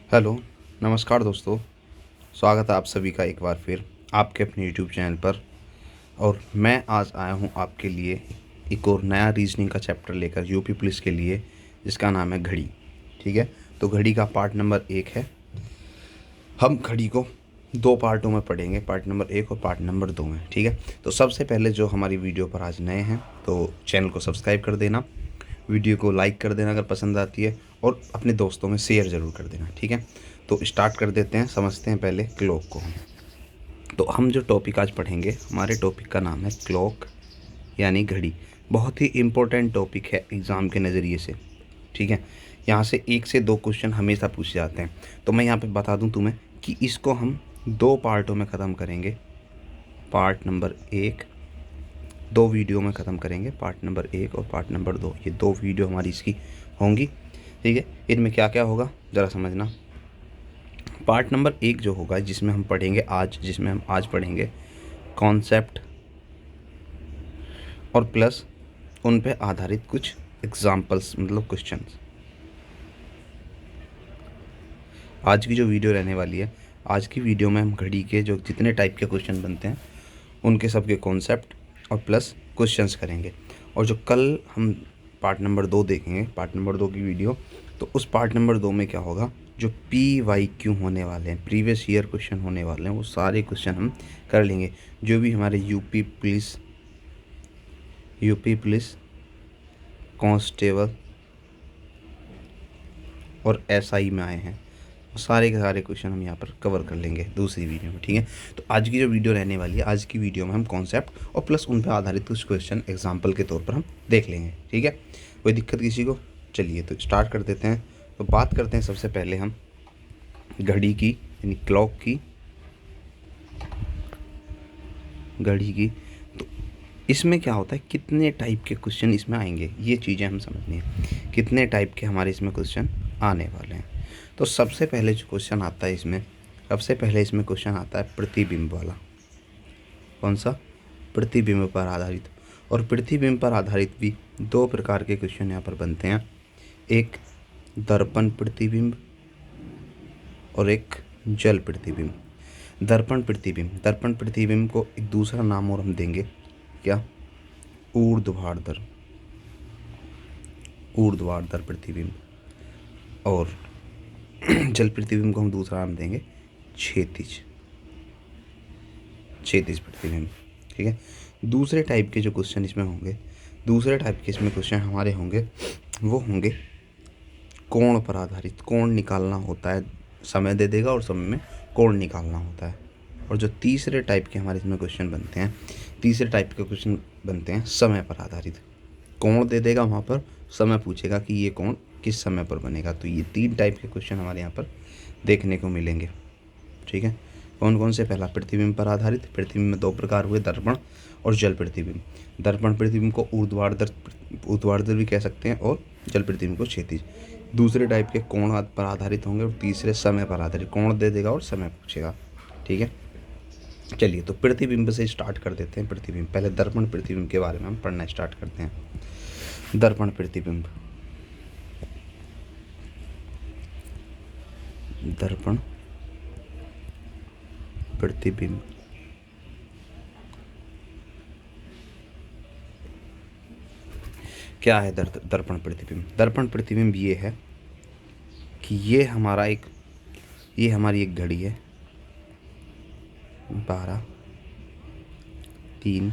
Hello, नमस्कार दोस्तों। स्वागत है आप सभी का एक बार फिर आपके अपने यूट्यूब चैनल पर। और मैं आज आया हूँ आपके लिए एक और नया रीजनिंग का चैप्टर लेकर यूपी पुलिस के लिए, जिसका नाम है घड़ी। ठीक है, तो घड़ी का पार्ट नंबर 1 है। हम घड़ी को दो पार्टों में पढ़ेंगे, पार्ट नंबर 1 और पार्ट नंबर 2 में। ठीक है, तो सबसे पहले जो हमारी वीडियो पर आज नए हैं तो चैनल को सब्सक्राइब कर देना, वीडियो को लाइक कर देना अगर पसंद आती है, और अपने दोस्तों में शेयर ज़रूर कर देना। ठीक है, तो स्टार्ट कर देते हैं, समझते हैं पहले क्लॉक को हम। तो हम जो टॉपिक आज पढ़ेंगे, हमारे टॉपिक का नाम है क्लॉक यानी घड़ी। बहुत ही इम्पोर्टेंट टॉपिक है एग्ज़ाम के नज़रिए से। ठीक है, यहाँ से 1 से 2 क्वेश्चन हमेशा पूछे जाते हैं। तो मैं यहाँ पे बता दूँ तुम्हें कि इसको हम 2 पार्टों में ख़त्म करेंगे। पार्ट नंबर 1 2 वीडियो में ख़त्म करेंगे, पार्ट नंबर 1 और पार्ट नंबर 2। ये 2 वीडियो हमारी इसकी होंगी। ठीक है, इनमें क्या क्या होगा ज़रा समझना। पार्ट नंबर 1 जो होगा, जिसमें हम आज पढ़ेंगे कॉन्सेप्ट और प्लस उन पे आधारित कुछ एग्जाम्पल्स, मतलब क्वेश्चंस। आज की जो वीडियो रहने वाली है, आज की वीडियो में हम घड़ी के जो जितने टाइप के क्वेश्चन बनते हैं उनके सबके कॉन्सेप्ट और प्लस क्वेश्चंस करेंगे। और जो कल हम पार्ट नंबर 2 देखेंगे, पार्ट नंबर 2 की वीडियो, तो उस पार्ट नंबर 2 में क्या होगा, जो PYQ होने वाले हैं, प्रीवियस ईयर क्वेश्चन होने वाले हैं, वो सारे क्वेश्चन हम कर लेंगे। जो भी हमारे यूपी पुलिस कांस्टेबल और SI में आए हैं, वो सारे के सारे क्वेश्चन हम यहाँ पर कवर कर लेंगे दूसरी वीडियो में। ठीक है, तो आज की जो वीडियो रहने वाली है, आज की वीडियो में हम कॉन्सेप्ट और प्लस उन पर आधारित कुछ क्वेश्चन एग्जाम्पल के तौर पर हम देख लेंगे। ठीक है, कोई दिक्कत किसी को? चलिए तो स्टार्ट कर देते हैं। तो बात करते हैं सबसे पहले हम घड़ी की, यानी क्लॉक की, घड़ी की। तो इसमें क्या होता है, कितने टाइप के क्वेश्चन इसमें आएंगे, ये चीज़ें हम समझनी है। कितने टाइप के हमारे इसमें क्वेश्चन आने वाले हैं। तो सबसे पहले जो क्वेश्चन आता है इसमें, सबसे पहले इसमें क्वेश्चन आता है प्रतिबिंब वाला। कौन सा? प्रतिबिंब पर आधारित। और प्रतिबिंब पर आधारित भी 2 प्रकार के क्वेश्चन यहाँ पर बनते हैं। एक दर्पण प्रतिबिंब और एक जल प्रतिबिंब। दर्पण प्रतिबिंब को एक दूसरा नाम और हम देंगे, क्या? ऊर्ध्वाधर प्रतिबिंब। और जल प्रतिबिंब को हम दूसरा नाम देंगे क्षैतिज प्रतिबिंब। ठीक है, दूसरे टाइप के जो क्वेश्चन इसमें होंगे, दूसरे टाइप के इसमें क्वेश्चन हमारे होंगे, वो होंगे कोण पर आधारित। कोण निकालना होता है, समय दे देगा और समय में कोण निकालना होता है। और जो तीसरे टाइप के हमारे इसमें क्वेश्चन बनते हैं, तीसरे टाइप के क्वेश्चन बनते हैं समय पर आधारित। कोण दे देगा, वहाँ पर समय पूछेगा कि ये कोण किस समय पर बनेगा। तो ये 3 टाइप के क्वेश्चन हमारे यहाँ पर देखने को मिलेंगे। ठीक है, कौन कौन से? पहला प्रतिबिंब पर आधारित। प्रतिबिंब में 2 प्रकार हुए, दर्पण और जल प्रतिबिंब। दर्पण प्रतिबिंब को ऊर्ध्वाधर भी कह सकते हैं और जल प्रतिबिंब को क्षैतिज। दूसरे टाइप के कोण पर आधारित होंगे और तीसरे समय पर आधारित। कोण दे देगा और समय पूछेगा। ठीक है, चलिए तो प्रतिबिंब से स्टार्ट कर देते हैं। प्रतिबिंब, पहले दर्पण प्रतिबिंब के बारे में हम पढ़ना स्टार्ट करते हैं। दर्पण प्रतिबिंब, दर्पण प्रतिबिंब। क्या है दर्पण प्रतिबिंब? दर्पण प्रतिबिंब ये है कि ये हमारी एक घड़ी है, 12 3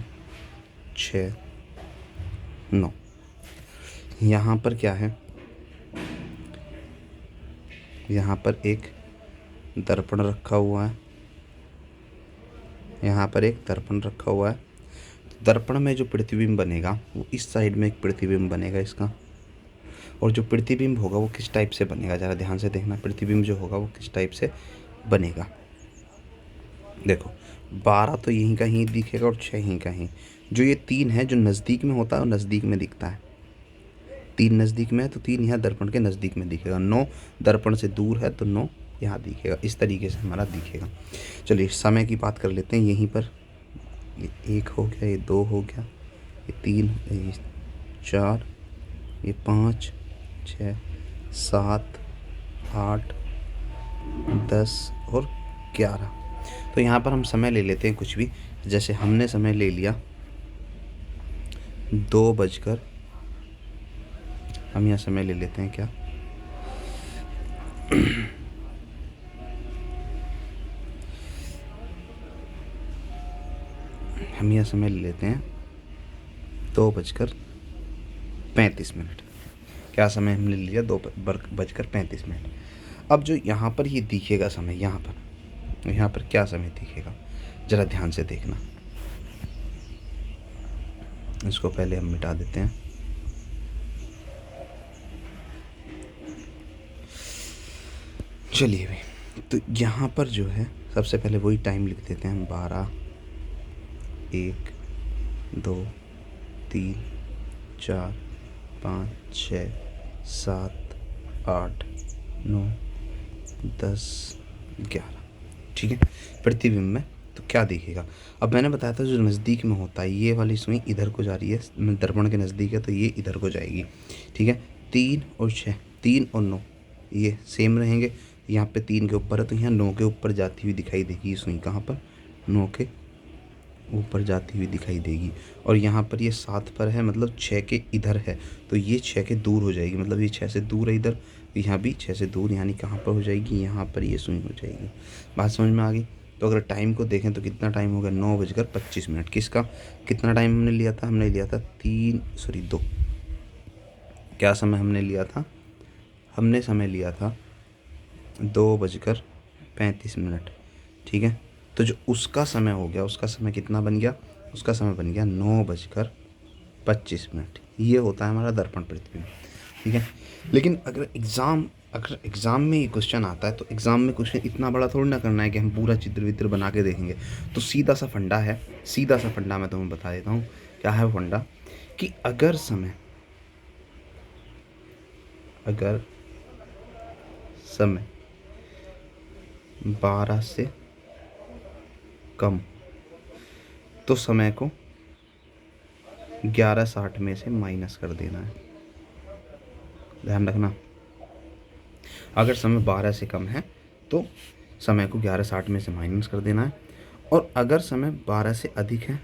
6 9। यहाँ पर क्या है, यहाँ पर एक दर्पण रखा हुआ है, यहाँ पर एक दर्पण रखा हुआ है। दर्पण में जो प्रतिबिंब बनेगा वो इस साइड में एक प्रतिबिंब बनेगा इसका। और जो प्रतिबिंब होगा वो किस टाइप से बनेगा, ज़रा ध्यान से देखना। प्रतिबिंब जो होगा वो किस टाइप से बनेगा, देखो 12 तो यहीं कहीं दिखेगा और 6 यहीं कहीं। जो ये 3 है, जो नज़दीक में होता है वो नज़दीक में दिखता है। 3 नज़दीक में है तो 3 यहाँ दर्पण के नज़दीक में दिखेगा। 9 दर्पण से दूर है तो 9 यहाँ दिखेगा। इस तरीके से हमारा दिखेगा। चलिए समय की बात कर लेते हैं। यहीं पर ये 1 हो गया, ये 2 हो गया, ये 3, ये 4, ये 5 6 7 8 10 और 11। तो यहाँ पर हम समय ले लेते हैं कुछ भी, जैसे हमने समय ले लिया 2 बजकर, हम यहाँ समय ले लेते हैं क्या, हम यहाँ समय ले लेते हैं 2:35। क्या समय हमने लिया, 2:35। अब जो यहाँ पर ये दिखेगा समय, यहाँ पर क्या समय दिखेगा, ज़रा ध्यान से देखना। इसको पहले हम मिटा देते हैं। चलिए भाई, तो यहाँ पर जो है सबसे पहले वही टाइम लिख देते हैं हम, 12, 1, 2, 3, 4, 5, 6, 7, 8, 9, 10, 11। ठीक है, प्रतिबिंब में तो क्या दिखेगा। अब मैंने बताया था जो नज़दीक में होता है, ये वाली सुई इधर को जा रही है, दर्पण के नज़दीक है तो ये इधर को जाएगी। ठीक है, 3 और 6, 3 और 9 ये सेम रहेंगे। यहाँ पे 3 के ऊपर है तो यहाँ 9 के ऊपर जाती हुई दिखाई देगी ये सुई, कहाँ पर, 9 के ऊपर जाती हुई दिखाई देगी। और यहाँ पर ये 7 पर है, मतलब 6 के इधर है तो ये 6 के दूर हो जाएगी, मतलब ये 6 से दूर है इधर, यहाँ भी 6 से दूर, यानी कहाँ पर हो जाएगी, यहाँ पर ये सुई हो जाएगी। बात समझ में आ गई। तो अगर टाइम को देखें तो कितना टाइम हो गया, 9:25। किसका, कितना टाइम हमने लिया था, हमने लिया था 2, क्या समय हमने लिया था, हमने समय लिया था 2:35। ठीक है, तो जो उसका समय हो गया, उसका समय कितना बन गया, उसका समय बन गया 9:25। ये होता है हमारा दर्पण प्रतिबिंब। ठीक है, लेकिन अगर एग्ज़ाम में ये क्वेश्चन आता है तो एग्ज़ाम में क्वेश्चन इतना बड़ा थोड़ी ना करना है कि हम पूरा चित्र वित्र बना के देखेंगे। तो सीधा सा फंडा है, सीधा सा फंडा मैं तुम्हें बता देता हूँ। क्या है वो फंडा, कि अगर समय 12 से कम तो समय को 11:60 में से माइनस कर देना है। ध्यान रखना, अगर समय 12 से कम है तो समय को 11:60 में से माइनस कर देना है। और अगर समय 12 से अधिक है,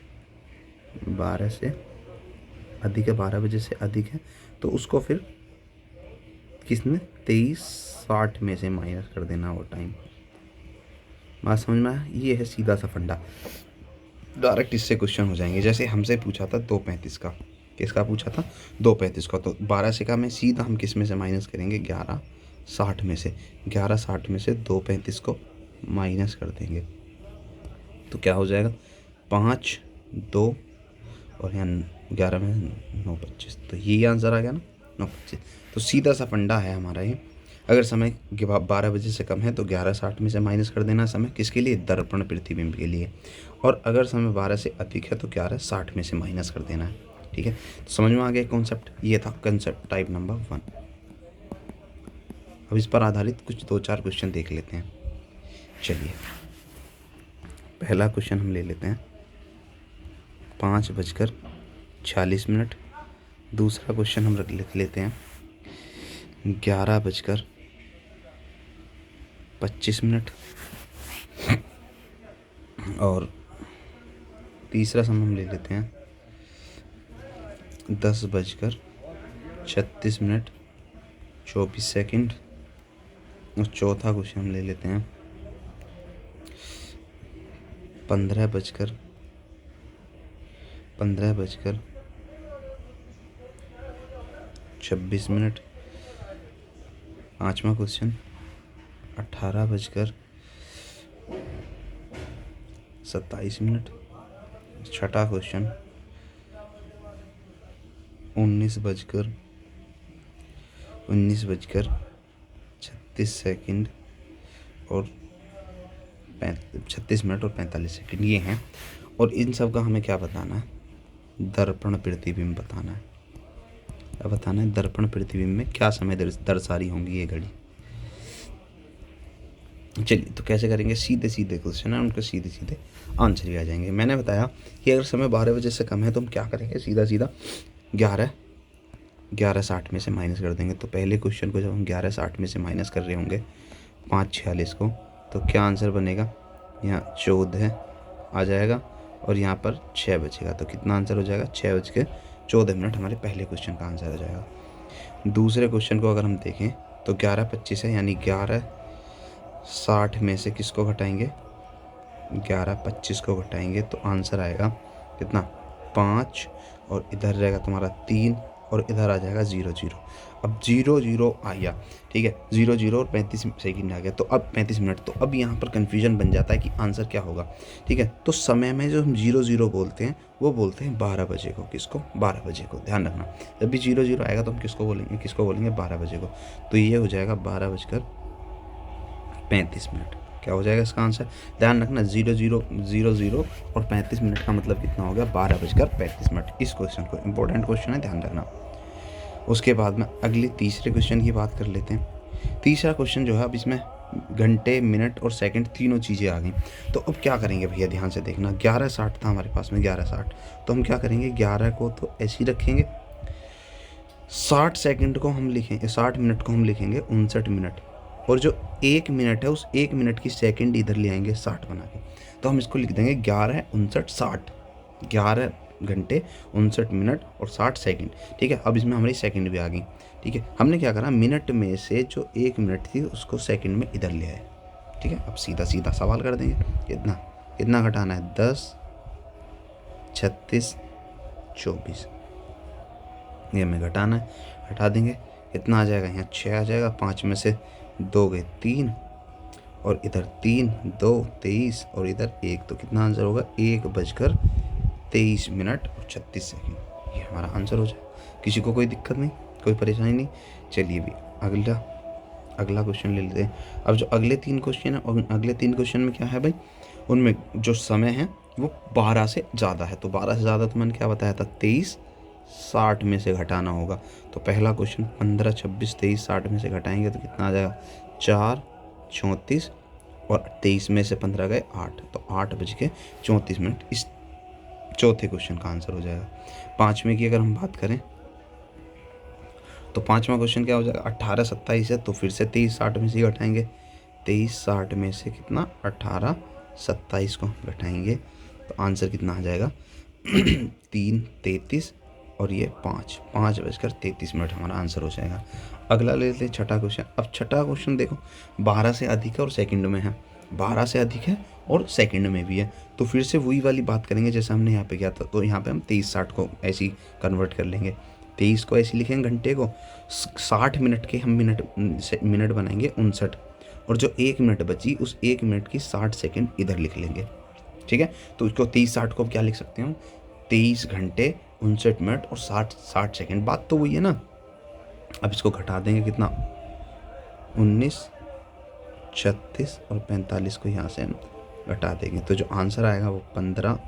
12 बजे से अधिक है तो उसको फिर किसमें, 23:60 में से माइनस कर देना वो टाइम। बात समझ में आया, ये है सीधा सा फंडा। डायरेक्ट इससे क्वेश्चन हो जाएंगे। जैसे हमसे पूछा था 2:35 का, किसका पूछा था, 2:35 का, तो 12 से कम है, सीधा हम किस में से माइनस करेंगे, 11:60 में से। 11:60 में से 2:35 को माइनस कर देंगे तो क्या हो जाएगा, 5, 2 और यहाँ 11 में 9:25, तो ये आंसर आ गया ना, 9:25। तो सीधा सा फंडा है हमारा ये। अगर समय 12 बजे से कम है तो 11:60 में से माइनस कर देना समय, किसके लिए, दर्पण प्रतिबिंब के लिए। और अगर समय 12 से अधिक है तो 11:60 में से माइनस कर देना है। ठीक है, तो समझ में आ गया कॉन्सेप्ट। ये था कंसेप्ट टाइप नंबर 1। अब इस पर आधारित कुछ 2-4 क्वेश्चन देख लेते हैं। चलिए, पहला क्वेश्चन हम ले लेते हैं 5:46। दूसरा क्वेश्चन हम लिख लेते हैं 11:25। और तीसरा समय हम ले लेते हैं 10:36:24। और चौथा क्वेश्चन हम ले लेते हैं 15:26। पाँचवा क्वेश्चन 18:27। छठा क्वेश्चन 19:36 और 36 मिनट और 45 सेकंड ये हैं। और इन सब का हमें क्या बताना है, दर्पण प्रतिबिंब बताना है। क्या बताना है, दर्पण प्रतिबिंब में क्या समय दर्शा रही होंगी ये घड़ी। चलिए, तो कैसे करेंगे, सीधे सीधे क्वेश्चन है, उनके सीधे सीधे आंसर भी आ जाएंगे। मैंने बताया कि अगर समय 12 बजे से कम है तो हम क्या करेंगे, सीधा सीधा 11:60 में से माइनस कर देंगे। तो पहले क्वेश्चन को जब हम 11:60 में से माइनस कर रहे होंगे 5:46 को, तो क्या आंसर बनेगा, यहाँ 14 आ जाएगा और यहाँ पर 6 बजेगा, तो कितना आंसर हो जाएगा, 6:14 हमारे पहले क्वेश्चन का आंसर हो जाएगा। दूसरे क्वेश्चन को अगर हम देखें तो 11:25 है, यानी 11:60 में से किसको घटाएंगे, 11:25 को घटाएंगे तो आंसर आएगा कितना, 5, और इधर रहेगा तुम्हारा 3 और इधर आ जाएगा 0 अब 0 आ गया, ठीक है, 0 और 35 सेकंड आ गया, तो अब 35 मिनट। तो अब यहाँ पर कन्फ्यूजन बन जाता है कि आंसर क्या होगा, ठीक है। तो समय में जो हम 0 बोलते हैं वो बोलते हैं 12 बजे को, किसको, 12 बजे को, ध्यान रखना। जब भी 0 आएगा तो हम किसको बोलेंगे 12 बजे को, तो ये हो जाएगा 12:35। क्या हो जाएगा इसका आंसर, ध्यान रखना, 0 और 35 मिनट का मतलब कितना हो गया, 12:35। इस क्वेश्चन को, इंपॉर्टेंट क्वेश्चन है, ध्यान रखना। उसके बाद में अगले तीसरे क्वेश्चन की बात कर लेते हैं। तीसरा क्वेश्चन जो है, अब इसमें घंटे, मिनट और सेकंड तीनों चीज़ें आ गई। तो अब क्या करेंगे भैया, ध्यान से देखना, 11:60 था हमारे पास में, 11:60, तो हम क्या करेंगे, 11 को तो ऐसे ही रखेंगे, 60 सेकंड को हम लिखेंगे, 60 मिनट को हम लिखेंगे 59 मिनट, और जो 1 मिनट है उस 1 मिनट की सेकंड इधर ले आएंगे 60 बना के, तो हम इसको लिख देंगे 11, 59, 60, 11 घंटे 59 मिनट और 60 सेकंड, ठीक है। अब इसमें हमारी सेकंड भी आ गई, ठीक है। हमने क्या करा, मिनट में से जो 1 मिनट थी उसको सेकंड में इधर ले आए, ठीक है। अब सीधा सीधा सवाल कर देंगे, कितना घटाना है, 10, 36, 24, ये हमें घटाना है, हटा देंगे, कितना आ जाएगा, यहाँ 6 आ जाएगा, 5 में से 2 गए 3, और इधर 3, 2, 23, और इधर 1, तो कितना आंसर होगा, 1:23 और 36 सेकंड, ये हमारा आंसर हो जाएगा। किसी को कोई दिक्कत नहीं, कोई परेशानी नहीं। चलिए भी अगला क्वेश्चन ले लेते हैं। अब जो अगले 3 क्वेश्चन है, और अगले 3 क्वेश्चन में क्या है भाई, उनमें जो समय है वो 12 से ज़्यादा है, तो 12 से ज़्यादा तो मैंने क्या बताया था, 23, 60 में से घटाना होगा। तो पहला क्वेश्चन 15, 26, 23, 60 में से घटाएंगे तो कितना आ जाएगा, 4, 34, और 23 में से 15 गए 8, तो 8:34। इस चौथे क्वेश्चन का आंसर हो जाएगा। पाँचवें की अगर हम बात करें तो पाँचवा क्वेश्चन क्या हो जाएगा, 18, 27 है, तो फिर से 23, 60 में से घटाएंगे, 23, 60 में से कितना, 18, 27 को घटाएंगे तो आंसर कितना आ जाएगा 3, 33, और ये 5:33 हमारा आंसर हो जाएगा। अगला ले लेते हैं छठा क्वेश्चन। अब छठा क्वेश्चन देखो, 12 से अधिक है और सेकंड में है, 12 से अधिक है और सेकंड में भी है, तो फिर से वही वाली बात करेंगे जैसे हमने यहाँ पे किया था। तो यहाँ पे हम 23, 60 को ऐसे ही कन्वर्ट कर लेंगे, 23 को ऐसे लिखेंगे घंटे को, 60 मिनट के हम मिनट बनाएंगे 59, और जो 1 मिनट बची उस 1 मिनट की 60 सेकंड इधर लिख लेंगे, ठीक है। तो इसको 23, 60 को क्या लिख सकते हैं, 23 घंटे 59 मिनट और 60 सेकंड, बात तो वही है ना। अब इसको घटा देंगे, कितना, 19, 36 और 45 को यहाँ से हम घटा देंगे, तो जो आंसर आएगा वो 15,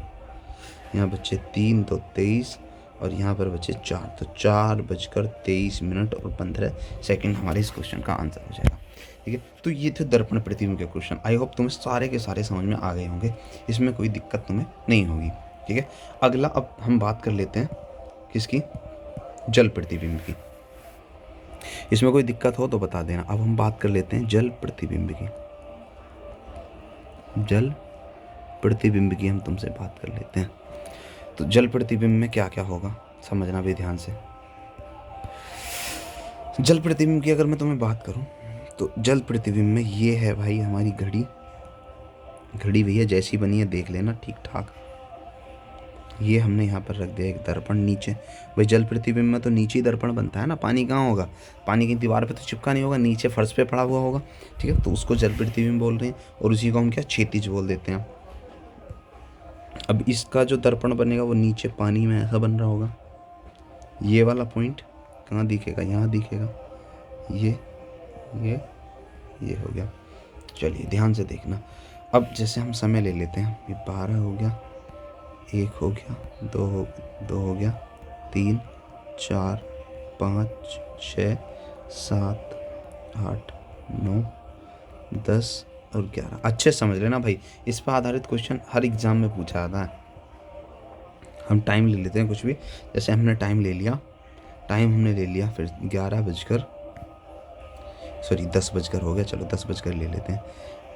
यहाँ बचे 3, 2, 23, और यहाँ पर बचे 4, तो 4:23 और 15 सेकंड हमारे इस क्वेश्चन का आंसर हो जाएगा, ठीक है। तो ये थे दर्पण प्रतिबिंब के क्वेश्चन। आई होप तुम्हें सारे के सारे समझ में आ गए होंगे, इसमें कोई दिक्कत तुम्हें नहीं होगी, ठीक है। अगला अब हम बात कर लेते हैं किसकी, जल प्रतिबिंब की। इसमें कोई दिक्कत हो तो बता देना। अब हम बात कर लेते हैं जल प्रतिबिंब की। जल प्रतिबिंब की हम तुमसे बात कर लेते हैं। तो जल प्रतिबिंब में क्या क्या होगा समझना भी ध्यान से। जल प्रतिबिंब की अगर मैं तुम्हें बात करूं तो जल प्रतिबिंब में ये है भाई हमारी घड़ी भैया जैसी बनी है देख लेना ठीक ठाक। ये हमने यहाँ पर रख दिया एक दर्पण नीचे। भाई जल प्रतिबिंब में तो नीचे ही दर्पण बनता है ना, पानी कहाँ होगा, पानी की दीवार पे तो चिपका नहीं होगा, नीचे फर्श पे पड़ा हुआ होगा, ठीक है। तो उसको जल प्रतिबिंब बोल रहे हैं और उसी को हम क्या क्षैतिज बोल देते हैं। अब इसका जो दर्पण बनेगा वो नीचे पानी में ऐसा बन रहा होगा। ये वाला पॉइंट कहाँ दिखेगा, यहाँ दिखेगा। ये हो गया। चलिए ध्यान से देखना। अब जैसे हम समय ले लेते हैं, ये 12 हो गया, 1 हो गया, 2 हो गया, 3, 4, 5, 6, 7, 8, 9, 10 और 11। अच्छे समझ लेना भाई, इस पर आधारित क्वेश्चन हर एग्जाम में पूछा जाता है। हम टाइम ले लेते हैं कुछ भी, जैसे हमने टाइम ले लिया, फिर सॉरी 10 बजकर हो गया, चलो 10 बजकर ले लेते हैं,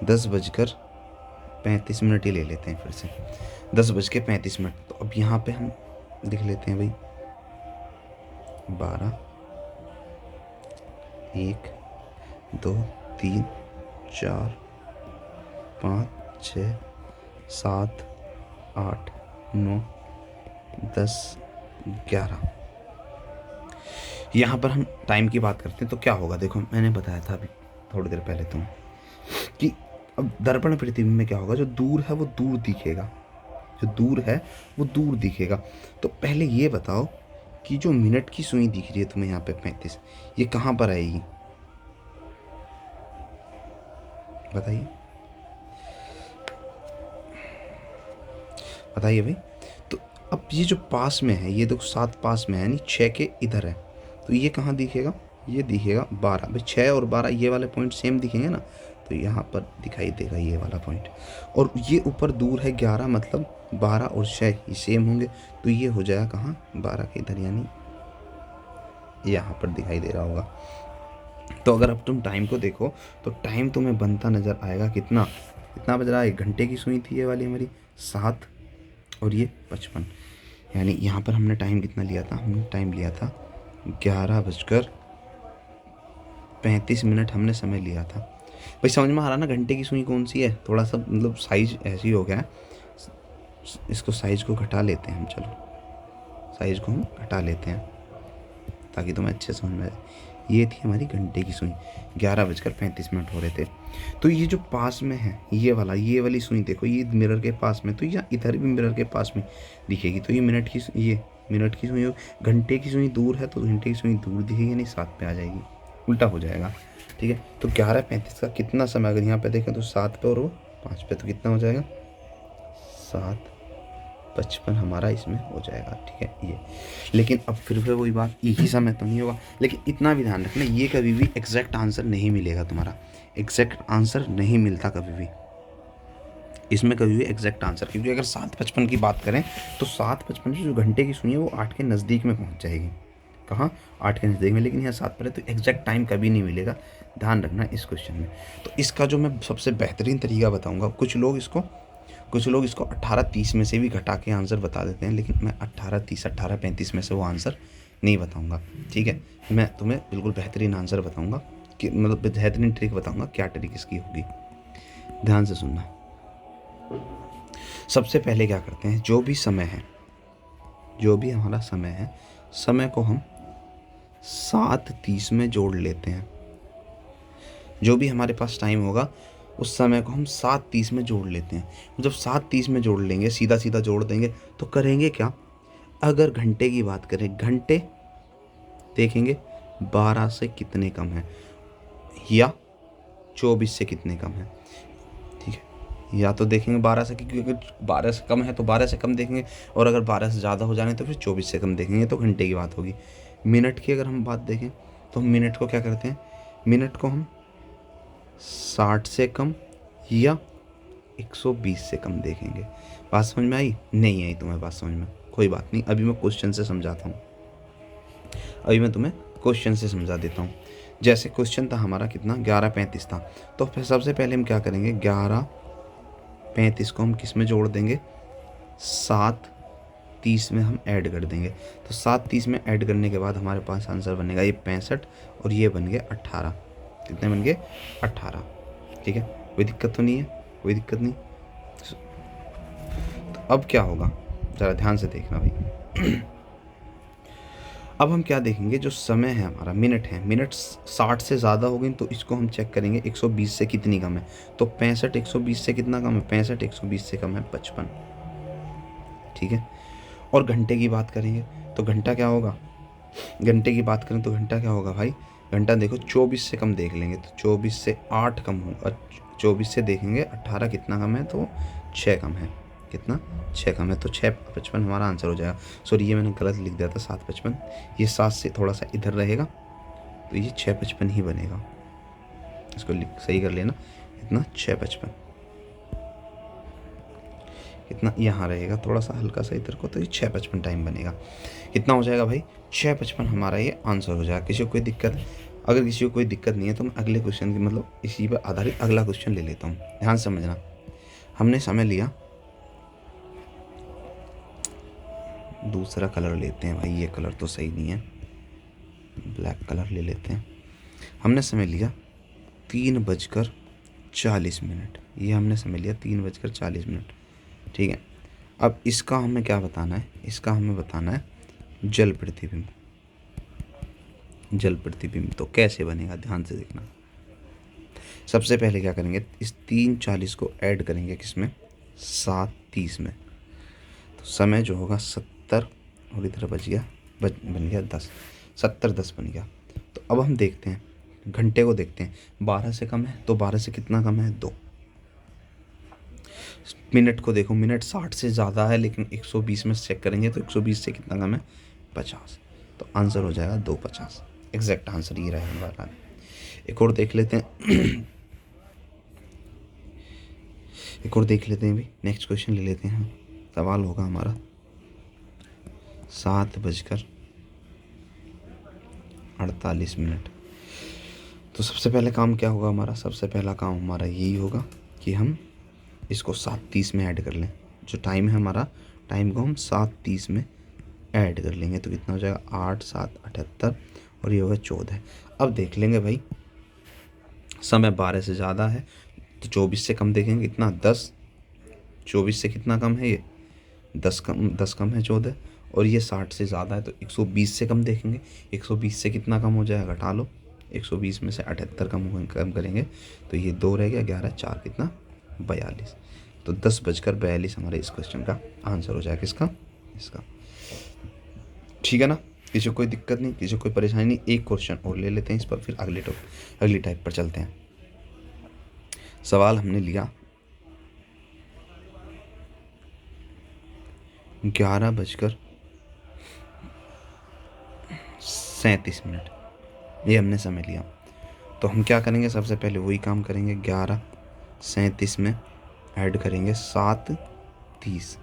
10:35 ही ले लेते हैं फिर से, 10:35। तो अब यहाँ पे हम लिख लेते हैं भाई 12, 1, 2, 3, 4, 5, 6, 7, 8, 9, 10, 11। यहाँ पर हम टाइम की बात करते हैं तो क्या होगा, देखो मैंने बताया था अभी थोड़ी देर पहले तुम कि अब दर्पण प्रतिबिंब में क्या होगा, जो दूर है वो दूर दिखेगा, जो दूर है वो दूर दिखेगा। तो पहले ये बताओ कि जो मिनट की सुई दिख रही है तुम्हें यहाँ पे 35, ये कहाँ पर आएगी, बताइए बताइए भाई। तो अब ये जो पास में है, ये देखो 7 पास में है, नहीं 6 के इधर है, तो ये कहाँ दिखेगा, ये दिखेगा 12। भाई 6 और 12 ये वाले पॉइंट सेम दिखेंगे ना, तो यहाँ पर दिखाई देगा ये वाला पॉइंट। और ये ऊपर दूर है 11, मतलब 12 और 6 ये सेम होंगे, तो ये हो जाएगा कहाँ, 12 के इधर, यानी यहाँ पर दिखाई दे रहा होगा। तो अगर अब तुम टाइम को देखो तो टाइम तुम्हें बनता नज़र आएगा, कितना कितना बज रहा है, 1 घंटे की सुई थी ये वाली हमारी, 7 और ये 55, यानी यहाँ पर हमने टाइम कितना लिया था, हमने टाइम लिया था 11:35 हमने समय लिया था। भाई समझ में आ रहा ना घंटे की सुई कौन सी है, थोड़ा सा मतलब साइज ऐसी हो गया है, इसको साइज़ को घटा लेते हैं हम, चलो साइज़ को हम घटा लेते हैं ताकि तुम्हें अच्छे समझ में आए। ये थी हमारी घंटे की सुई, 11:35 हो रहे थे। तो ये जो पास में है ये वाली सुई देखो, ये मिरर के पास में, तो या इधर भी मिरर के पास में दिखेगी, तो ये मिनट की सुई हो, घंटे की सुई दूर है तो घंटे की सुई दूर दिखेगी, नहीं 7 पे आ जाएगी, उल्टा हो जाएगा, ठीक है। तो 11:35 का कितना समय, अगर यहाँ पे देखें तो 7 पे और वो 5 पे, तो कितना हो जाएगा, 7:55 हमारा इसमें हो जाएगा, ठीक है ये। लेकिन अब फिर भी वही बात, एक ही समय तो नहीं होगा, लेकिन इतना भी ध्यान रखना, ये कभी भी एग्जैक्ट आंसर नहीं मिलेगा तुम्हारा, एग्जैक्ट आंसर नहीं मिलता कभी भी इसमें, कभी भी एग्जैक्ट आंसर, क्योंकि अगर 7:55 की बात करें तो 7:55 जो घंटे की सुनिए वो 8 के नज़दीक में पहुंच जाएगी, कहाँ 8 के नज़दीक में, लेकिन यहाँ 7 पर है तो एग्जैक्ट टाइम कभी नहीं मिलेगा, ध्यान रखना इस क्वेश्चन में। तो इसका जो मैं सबसे बेहतरीन तरीका बताऊँगा, कुछ लोग इसको 18:30 में से भी घटा के आंसर बता देते हैं, लेकिन मैं 18:30 18:35 में से वो आंसर नहीं बताऊंगा, ठीक है। मैं तुम्हें बिल्कुल बेहतरीन आंसर बताऊंगा, कि मतलब बेहतरीन ट्रिक बताऊंगा, क्या ट्रिक इसकी होगी, ध्यान से सुनना। सबसे पहले क्या करते हैं, जो भी हमारा समय है, समय को हम 7:30 में जोड़ लेते हैं, जो भी हमारे पास टाइम होगा उस समय को हम 7:30 में जोड़ लेते हैं। जब 7:30 में जोड़ लेंगे, सीधा सीधा जोड़ देंगे, तो करेंगे क्या, अगर घंटे की बात करें, घंटे देखेंगे 12 से कितने कम है या 24 से कितने कम है, ठीक है, या तो देखेंगे 12 से, क्योंकि अगर 12 से कम है तो 12 से कम देखेंगे, और अगर 12 से ज़्यादा हो जाने तो फिर 24 से कम देखेंगे, तो घंटे की बात होगी। मिनट की अगर हम बात देखें तो हम मिनट को क्या करते हैं, मिनट को हम 60 से कम या 120 से कम देखेंगे। बात समझ में आई, नहीं आई तुम्हें बात समझ में, कोई बात नहीं, अभी मैं क्वेश्चन से समझाता हूँ, अभी मैं तुम्हें क्वेश्चन से समझा देता हूँ। जैसे क्वेश्चन था हमारा कितना, 11:35 था, तो फिर सबसे पहले हम क्या करेंगे, 11:35 को हम किस में जोड़ देंगे, 7:30 में हम ऐड कर देंगे। तो 7:30 में ऐड करने के बाद हमारे पास आंसर बनेगा ये 65, और ये बन गए 18, कितने बन गए 18, ठीक है, कोई दिक्कत तो नहीं है, कोई दिक्कत नहीं। तो अब क्या होगा, ज़रा ध्यान से देखना भाई। अब हम क्या देखेंगे, जो समय है हमारा, मिनट है, मिनट 60 से ज़्यादा हो गई तो इसको हम चेक करेंगे 120 से कितनी कम है, तो 65 120 से कितना कम है, 65 120 से कम है 55, ठीक है। और घंटे की बात करेंगे तो घंटा क्या होगा, घंटे की बात करें तो घंटा क्या होगा भाई, घंटा देखो 24 से कम देख लेंगे, तो 24 से 8 कम होगा, 24 से देखेंगे 18 कितना कम है, तो 6 कम है, कितना 6 कम है, तो 6:55 हमारा आंसर हो जाएगा। सॉरी ये मैंने गलत लिख दिया था, 7:55, ये 7 से थोड़ा सा इधर रहेगा, तो ये 6:55 ही बनेगा, इसको सही कर लेना, इतना 6:55, इतना यहाँ रहेगा थोड़ा सा हल्का सा इधर को, तो ये 6:55 टाइम बनेगा, कितना हो जाएगा भाई 6:55 हमारा ये आंसर हो जाएगा। किसी को कोई दिक्कत अगर किसी को कोई दिक्कत नहीं है तो मैं अगले क्वेश्चन की मतलब इसी पर आधारित अगला क्वेश्चन ले लेता हूँ। ध्यान से समझना। हमने समय लिया, दूसरा कलर लेते हैं भाई, ये कलर तो सही नहीं है, ब्लैक कलर ले लेते हैं। हमने समय लिया 3:40, ये हमने समय लिया 3:40। ठीक है, अब इसका हमें क्या बताना है, इसका हमें बताना है जल प्रतिबिंब। जल प्रतिबिंब तो कैसे बनेगा, ध्यान से देखना। सबसे पहले क्या करेंगे, इस 3:40 को ऐड करेंगे किसमें, 7:30 में। तो समय जो होगा 70 और इधर बच गया बन गया 10, 70:10 बन गया। तो अब हम देखते हैं घंटे को, देखते हैं 12 से कम है तो 12 से कितना कम है, 2। मिनट को देखो, मिनट 60 से ज़्यादा है लेकिन 120 में चेक करेंगे तो 120 से कितना कम है, 50। तो आंसर हो जाएगा 2:50। एग्जैक्ट आंसर ये रहने वाला है। एक और देख लेते हैं एक और देख लेते हैं भाई, नेक्स्ट क्वेश्चन ले लेते हैं। सवाल होगा हमारा 7:48। तो सबसे पहले काम क्या होगा हमारा, सबसे पहला काम हमारा यही होगा कि हम इसको 7:30 में ऐड कर लें। जो टाइम है हमारा, टाइम को हम 7:30 में ऐड कर लेंगे तो कितना हो जाएगा, 8 7 78 और ये होगा 14। अब देख लेंगे भाई, समय 12 से ज़्यादा है तो 24 से कम देखेंगे, कितना 10। 24 से कितना कम है, ये 10 कम है 14। और ये 60 से ज़्यादा है तो 120 से कम देखेंगे, 120 से कितना कम हो जाएगा, घटा लो, 120 में से 78 कम करेंगे तो ये 2 रह गया, 11 4 कितना, 42। तो 10:42 हमारे इस क्वेश्चन का आंसर हो जाएगा, किसका, इसका। ठीक है ना, किसी को कोई दिक्कत नहीं, किसी को कोई परेशानी नहीं। एक क्वेश्चन और ले लेते हैं इस पर, फिर अगली टाइप पर चलते हैं। सवाल हमने लिया 11:37, ये हमने समय लिया। तो हम क्या करेंगे, सबसे पहले वही काम करेंगे, 11:37 में ऐड करेंगे 7:30।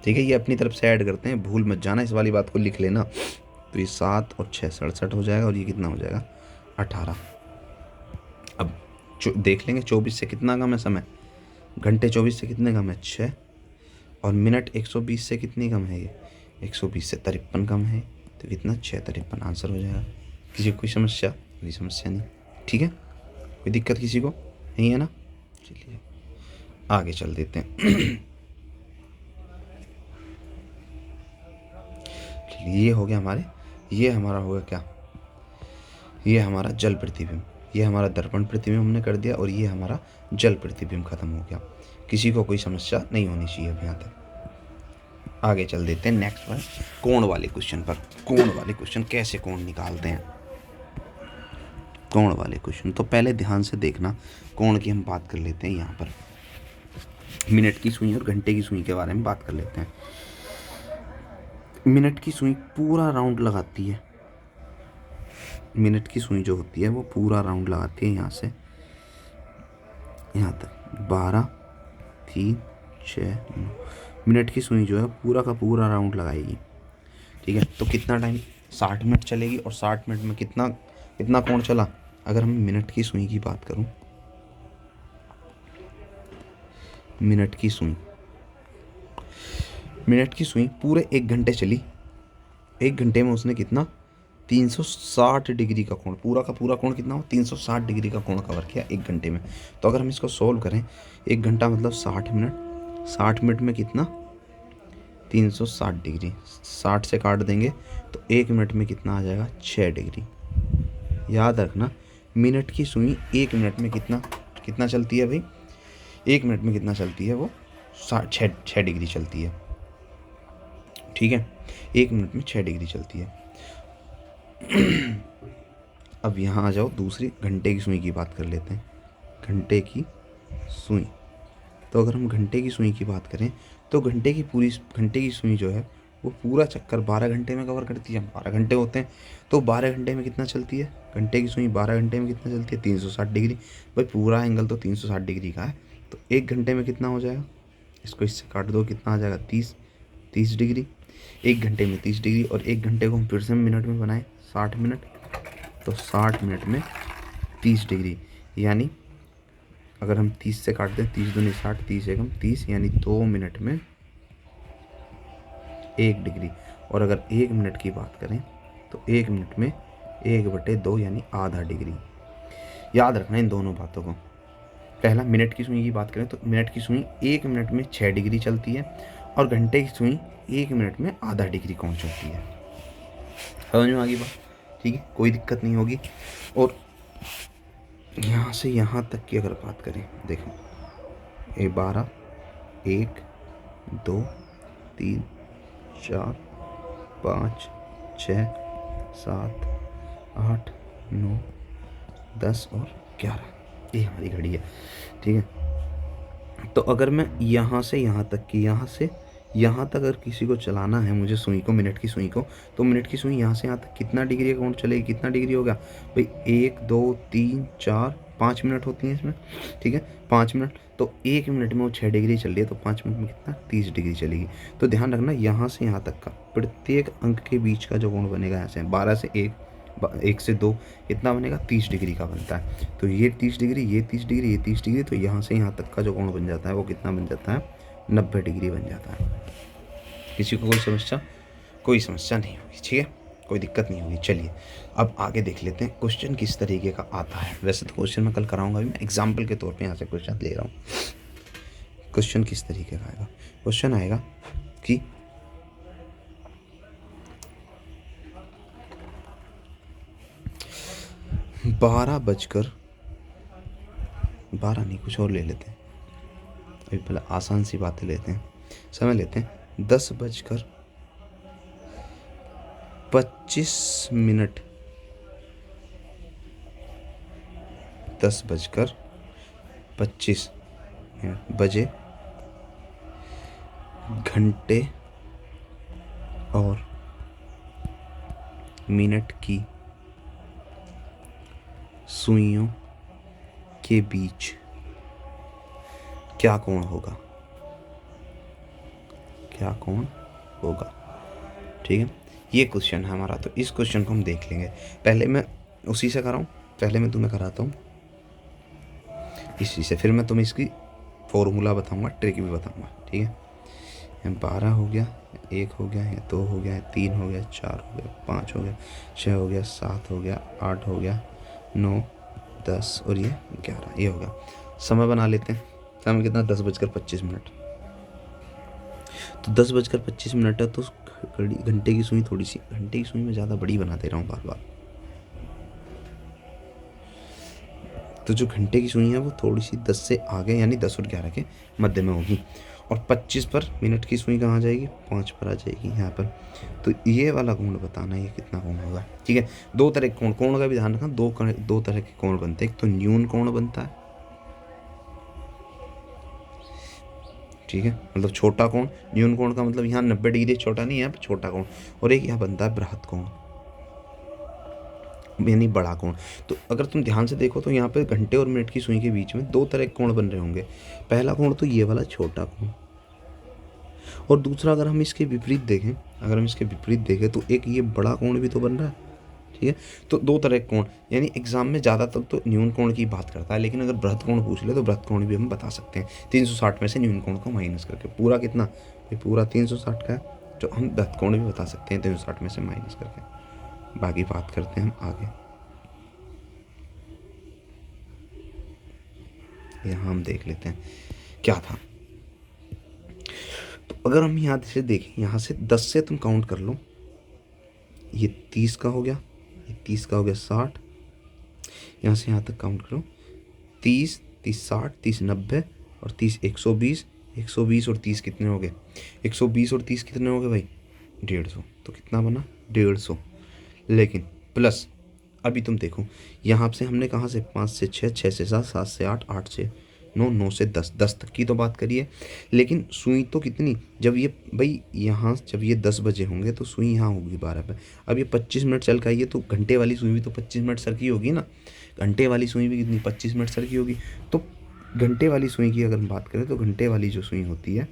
ठीक है, ये अपनी तरफ से ऐड करते हैं, भूल मत जाना, इस वाली बात को लिख लेना। तो ये 7 और 6 67 हो जाएगा और ये कितना हो जाएगा, 18। अब देख लेंगे 24 से कितना कम है समय, घंटे 24 से कितने कम है, 6। और मिनट 120 से कितनी कम है, ये 120 से 53 कम है तो कितना, 6 53 आंसर हो जाएगा। किसी को कोई समस्या, कोई समस्या नहीं। ठीक है, कोई दिक्कत किसी को नहीं है ना। चलिए आगे चल देते हैं ये हो गया हमारे, ये हमारा होगा क्या, ये हमारा जल प्रतिबिंब, ये हमारा दर्पण प्रतिबिंब हमने कर दिया और ये हमारा जल प्रतिबिंब खत्म हो गया। किसी को कोई समस्या नहीं होनी चाहिए अब यहाँ तक। आगे चल देते हैं नेक्स्ट पर, कोण वाले क्वेश्चन पर। कोण वाले क्वेश्चन कैसे कोण निकालते हैं, कोण वाले क्वेश्चन तो पहले ध्यान से देखना। कोण की हम बात कर लेते हैं, यहाँ पर मिनट की सुई और घंटे की सुई के बारे में बात कर लेते हैं। मिनट की सुई पूरा राउंड लगाती है, मिनट की सुई जो होती है वो पूरा राउंड लगाती है, यहाँ से यहाँ तक 12 3 6 9। मिनट की सुई जो है पूरा का पूरा राउंड लगाएगी। ठीक है, तो कितना टाइम, 60 मिनट चलेगी। और 60 मिनट में कितना कितना कोण चला, अगर हम मिनट की सुई की बात करूं, मिनट की सुई पूरे 1 घंटे चली। 1 घंटे में उसने कितना, 360 डिग्री का कोण, पूरा का पूरा कोण कितना हो, 360 डिग्री का कोण कवर किया 1 घंटे में। तो अगर हम इसको सोल्व करें, 1 घंटा मतलब 60 मिनट, 60 मिनट में कितना, 360 डिग्री, 60 से काट देंगे तो 1 मिनट में कितना आ जाएगा, 6 डिग्री। याद रखना, मिनट की सुई 1 मिनट में कितना चलती है भाई, 1 मिनट में कितना चलती है वो, 6 डिग्री चलती है। ठीक है, 1 मिनट में 6 डिग्री चलती है। अब यहाँ आ जाओ, दूसरी घंटे की सुई की बात कर लेते हैं। घंटे की सुई, तो अगर हम घंटे की सुई की बात करें तो घंटे की सुई जो है वो पूरा चक्कर 12 घंटे में कवर करती है। 12 घंटे होते हैं तो 12 घंटे में कितना चलती है, घंटे की सुई 12 घंटे में कितना चलती है, 360 डिग्री। भाई पूरा एंगल तो 360 डिग्री का है, तो 1 घंटे में कितना हो जाएगा, इसको इससे काट दो, कितना आ जाएगा, 30 डिग्री। 1 घंटे में 30 डिग्री और 1 घंटे को हम फिर से मिनट में बनाएं, 60 मिनट। तो 60 मिनट में 30 डिग्री, यानी अगर हम 30 से काट दें, 30 दूनी 60, 30 एकम 30, यानी 2 मिनट में 1 डिग्री। और अगर 1 मिनट की बात करें तो 1 मिनट में 1/2 यानी आधा डिग्री। याद रखना इन दोनों बातों को। पहला, मिनट की सुई की बात करें तो मिनट की सुई 1 मिनट में 6 डिग्री चलती है, और घंटे की सुई 1 मिनट में आधा डिग्री कौन चलती है। समझ में आ गई बात? ठीक है, कोई दिक्कत नहीं होगी। और यहाँ से यहाँ तक की अगर बात करें, देखो 12, 1, 2, 3, 4, 5, 6, 7, 8, 9, 10 और 11, ये हमारी घड़ी है। ठीक है, तो अगर मैं यहाँ से यहाँ तक की, यहाँ से यहाँ तक अगर किसी को चलाना है मुझे सुई को, मिनट की सुई को, तो मिनट की सुई यहाँ से यहाँ तक कितना डिग्री अकाउंट चलेगी, कितना डिग्री हो गया भाई? 1, 2, 3, 4, 5 मिनट होती हैं इसमें। ठीक है, 5 मिनट, तो 1 मिनट में वो 6 डिग्री चल रही है, तो 5 मिनट में कितना? 30 डिग्री चलेगी। तो ध्यान रखना, यहाँ से यहाँ तक का प्रत्येक अंक के बीच का जो कोण बनेगा, यहाँ से 12 से 1 से 2 कितना बनेगा? 30 डिग्री का बनता है। तो ये 30 डिग्री, ये 30 डिग्री, ये 30 डिग्री, तो यहाँ से यहाँ तक का जो कोण बन जाता है वो कितना बन जाता है? 90 डिग्री बन जाता है। किसी को कोई समस्या? कोई समस्या नहीं होगी। ठीक है, कोई दिक्कत नहीं होगी। चलिए अब आगे देख लेते हैं क्वेश्चन किस तरीके का आता है। वैसे तो क्वेश्चन मैं कल कराऊंगा भी, मैं एग्जाम्पल के तौर पे यहाँ से क्वेश्चन ले रहा हूँ। क्वेश्चन किस तरीके का आएगा? क्वेश्चन आएगा कि 12 नहीं, कुछ और ले लेते हैं। अभी पहले आसान सी बातें लेते हैं, समय लेते हैं। 10:25 मिनट, 10:25 बजे घंटे और मिनट की सुइयों के बीच क्या कोण होगा? क्या कोण होगा? ठीक है, ये क्वेश्चन है हमारा। तो इस क्वेश्चन को हम देख लेंगे। पहले मैं उसी से कराऊं, पहले मैं तुम्हें कराता हूँ इसी से, फिर मैं तुम्हें इसकी फॉर्मूला बताऊंगा, ट्रिक भी बताऊंगा। ठीक है, 12 हो गया, 1 हो गया, 2 हो गया, 3 हो गया, 4 हो गया, 5 हो गया, 6 हो गया, 7 हो गया, 8 हो गया, 9, 10 और ये 11, ये हो गया। समय बना लेते हैं। समय कितना? 10:25 मिनट। तो 10:25 मिनट है, तो घंटे की सुई थोड़ी सी, घंटे की सुई में ज़्यादा बड़ी बना दे रहा हूँ बार बार। तो जो घंटे की सुई है वो थोड़ी सी 10 से आगे, यानी 10 और 11 के मध्य में होगी। और 25 पर मिनट की सुई कहाँ जाएगी? 5 पर आ जाएगी यहाँ पर। तो ये वाला कोण बताना, ये कितना कोण होगा। ठीक है, दो तरह के कोण का भी ध्यान रखना। दो तरह के कोण बनते हैं। एक तो न्यून कोण बनता है, ठीक है, मतलब छोटा कोण। न्यून कोण का मतलब यहाँ 90 डिग्री छोटा नहीं है, छोटा कोण। और एक यहाँ बनता है बृहत कोण, यानी बड़ा कोण। तो अगर तुम ध्यान से देखो तो यहाँ पे घंटे और मिनट की सुई के बीच में 2 तरह के कोण बन रहे होंगे। पहला कोण तो ये वाला छोटा कोण, और दूसरा अगर हम इसके विपरीत देखें, तो एक ये बड़ा कोण भी तो बन रहा है। ठीक है, तो 2 तरह के कोण, यानी एग्जाम में ज़्यादातर तो न्यून कोण की बात करता है, लेकिन अगर बृहत कोण पूछ ले तो बृहत कोण भी हम बता सकते हैं। 360 में से न्यून कोण को माइनस करके पूरा कितना? ये पूरा 360 का है, तो हम बृहत कोण भी बता सकते हैं 360 में से माइनस करके। बाकी बात करते हैं हम आगे। यहाँ हम देख लेते हैं क्या था। तो अगर हम यहाँ से देखें, यहाँ से 10 से तुम काउंट कर लो, ये 30 का हो गया, ये 30 का हो गया 60, यहाँ से यहाँ तक काउंट करो, 30, 30, 60, 30, 90 और 30, 120, 120 और 30 कितने हो गए? 120 और 30 कितने हो गए भाई? 150। तो कितना बना? 150। लेकिन प्लस अभी तुम देखो, यहाँ से हमने कहाँ से? 5 से 6, 6 से 7, 7 से 8, 8 से 9, 9 से 10, 10 तक की तो बात करिए। लेकिन सुई तो कितनी, जब ये भाई यहाँ, जब ये 10 बजे होंगे तो सुई यहाँ होगी 12 पे। अब ये 25 मिनट चल कर आई है, तो घंटे वाली सुई भी तो 25 मिनट सर की होगी ना। घंटे वाली सुई भी कितनी? 25 मिनट सर की होगी। तो घंटे वाली सुई की अगर हम बात करें तो घंटे वाली जो सुई होती है,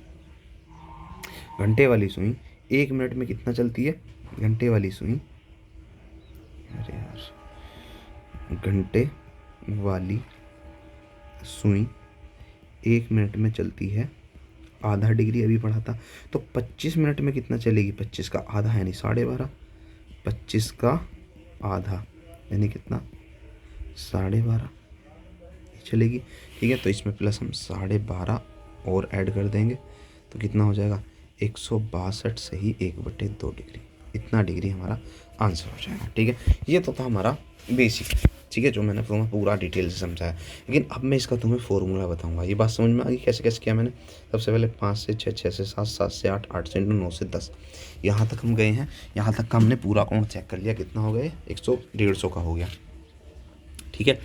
घंटे वाली सुई 1 मिनट में कितना चलती है? घंटे वाली सुई, अरे यार घंटे वाली सुई 1 मिनट में चलती है आधा डिग्री, अभी पढ़ा था। तो 25 मिनट में कितना चलेगी? 25 का आधा यानी 12.5, 25 का आधा यानी कितना? 12.5 चलेगी। ठीक है, तो इसमें प्लस हम 12.5 और ऐड कर देंगे तो कितना हो जाएगा? 162 से ही 1/2 डिग्री, इतना डिग्री हमारा आंसर हो जाएगा। ठीक है, ये तो था हमारा बेसिक। ठीक है, जो मैंने तुम्हें पूरा डिटेल से समझाया। लेकिन अब मैं इसका तुम्हें फॉर्मूला बताऊंगा। ये बात समझ में आ गई कैसे कैसे किया मैंने? सबसे पहले 5 से 6, 6 से 7, 7 से 8, 8 से 9 से 10, यहाँ तक हम गए हैं। यहाँ तक का हमने पूरा अकाउंट चेक कर लिया, कितना हो गए? 100, 150 का हो गया। ठीक है,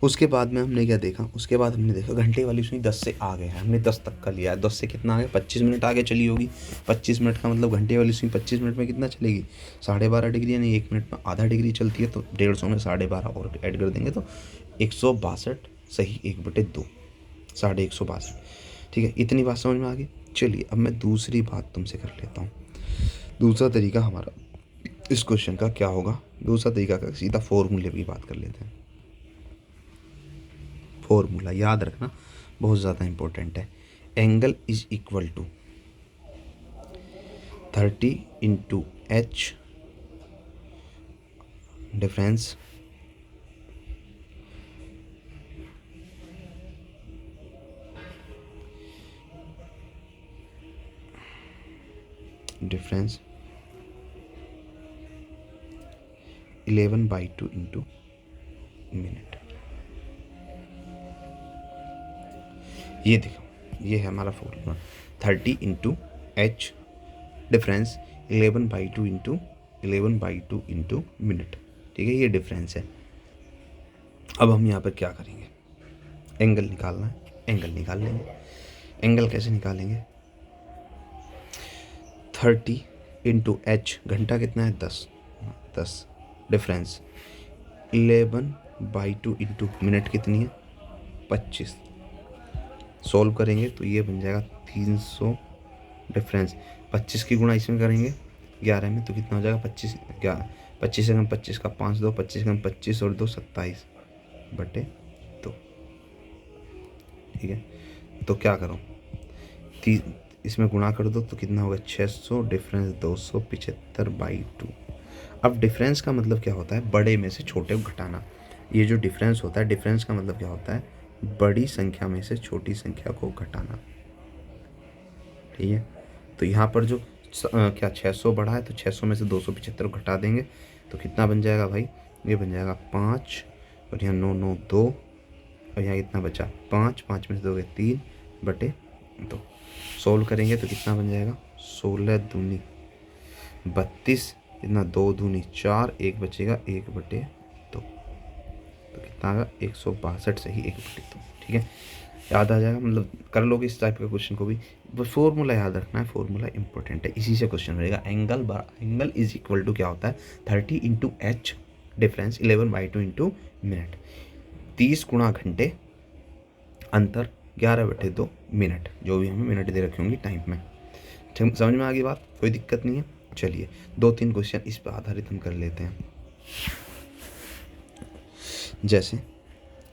उसके बाद में हमने क्या देखा? उसके बाद हमने देखा घंटे वाली सुई 10 से आ गए हैं, हमने 10 तक का लिया है। 10 से कितना आ गया? 25 मिनट आगे चली होगी। 25 मिनट का मतलब घंटे वाली सुई 25 मिनट में कितना चलेगी? 12.5 डिग्री, यानी 1 मिनट में आधा डिग्री चलती है। तो 150 में 12.5 और ऐड कर देंगे तो 162 सही 1/2, 162। ठीक है, इतनी बात समझ में आ गई। चलिए अब मैं दूसरी बात तुमसे कर लेता हूँ। दूसरा तरीका हमारा इस क्वेश्चन का क्या होगा? दूसरा तरीका का सीधा फॉर्मूले की बात कर लेते हैं। फॉर्मूला याद रखना, बहुत ज़्यादा इंपॉर्टेंट है। Angle is equal to 30 into H difference difference 11/2 into minute. ये देखो, ये है हमारा formula. 30 into H difference 11/2 into minute. ठीक है, ये डिफरेंस है। अब हम यहाँ पर क्या करेंगे? एंगल निकालना है, एंगल निकाल लेंगे। एंगल कैसे निकालेंगे? 30 इंटू एच, घंटा कितना है? 10 डिफरेंस 11/2 इंटू मिनट कितनी है? 25। सॉल्व करेंगे तो ये बन जाएगा 300 डिफरेंस 25 की गुणा इसमें करेंगे 11 में तो कितना हो जाएगा? 25 से कम 25 का 5 2, 25 कम 25 और 2 27/2। ठीक है, तो क्या करो? इसमें गुणा कर दो तो कितना होगा? 600 डिफरेंस 275/2। अब डिफरेंस का मतलब क्या होता है? बड़े में से छोटे को घटाना। ये जो डिफरेंस होता है, डिफरेंस का मतलब क्या होता है? बड़ी संख्या में से छोटी संख्या को घटाना। ठीक है, तो यहाँ पर जो क्या 600 बढ़ा है तो 600 में से 275 घटा देंगे तो कितना बन जाएगा भाई? ये बन जाएगा 5 और यहाँ 9 9 2 और यहाँ कितना बचा? 5 5 में से 2 गए 3/2। सोल्व करेंगे तो कितना बन जाएगा? 16 दूनी 32, इतना 2 दूनी 4, 1 बचेगा 1/2। तो कितना आएगा? 162 से ही 1/2। ठीक है, याद आ जाएगा, मतलब कर लोगे इस टाइप का क्वेश्चन को भी। फॉर्मूला याद रखना है, फॉर्मूला इंपॉर्टेंट है, इसी से क्वेश्चन रहेगा। एंगल इज इक्वल टू क्या होता है? 30 into H difference 11/2 into minute. 30 गुणा घंटे अंतर 11/2 मिनट, जो भी हमें मिनट दे रखे होंगे टाइम में। समझ में आ गई बात? कोई दिक्कत नहीं है। चलिए 2-3 क्वेश्चन इस पर आधारित हम कर लेते हैं। जैसे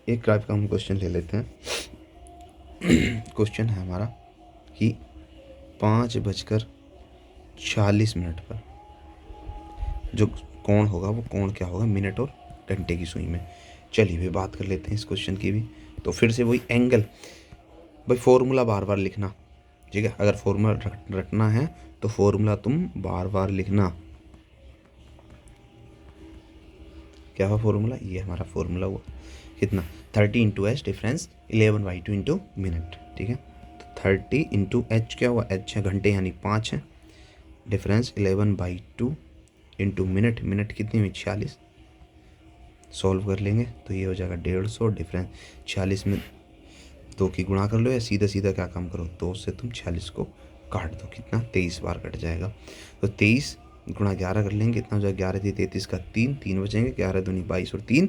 एक टाइप का हम क्वेश्चन ले लेते हैं। क्वेश्चन है हमारा कि 5:40 पर जो कोण होगा वो कोण क्या होगा मिनट और घंटे की सुई में। चलिए भी बात कर लेते हैं इस क्वेश्चन की भी। तो फिर से वही एंगल, भाई फॉर्मूला बार बार लिखना। ठीक है, अगर फॉर्मूला रखना है तो फॉर्मूला तुम बार बार लिखना। क्या हुआ फॉर्मूला? ये हमारा फॉर्मूला हुआ कितना? 30 into H difference 11/2 into minute. ठीक है, तो 30 इंटू एच क्या हुआ? एच है घंटे यानी 5 है, डिफरेंस 11/2 इंटू मिनट, मिनट कितनी हुई? 46। सॉल्व कर लेंगे तो ये हो जाएगा 150 डिफरेंस 46 में 2 की गुणा कर लो या सीधा सीधा क्या काम करो? 2 से तुम 46 को काट दो, कितना? 23 बार कट जाएगा। तो 23 गुणा 11 कर लेंगे, कितना हो जाएगा? 11 थी 33 का 3 बचेंगे, 11 दूनी 22 और 3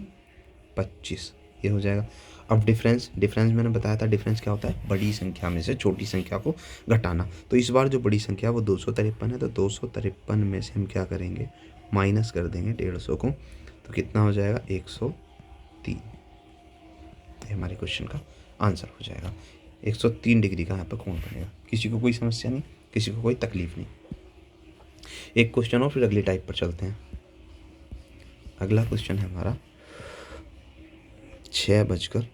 25, ये हो जाएगा। अब डिफरेंस मैंने बताया था डिफरेंस क्या होता है? बड़ी संख्या में से छोटी संख्या को घटाना। तो इस बार जो बड़ी संख्या वो 253 है, तो 253 में से हम क्या करेंगे? माइनस कर देंगे 150 को, तो कितना हो जाएगा? 103, ये हमारे क्वेश्चन का आंसर हो जाएगा। 103 डिग्री का यहाँ पर कोण बनेगा। किसी को कोई समस्या नहीं, किसी को कोई तकलीफ नहीं। एक क्वेश्चन और फिर अगली टाइप पर चलते हैं। अगला क्वेश्चन है हमारा 6:48।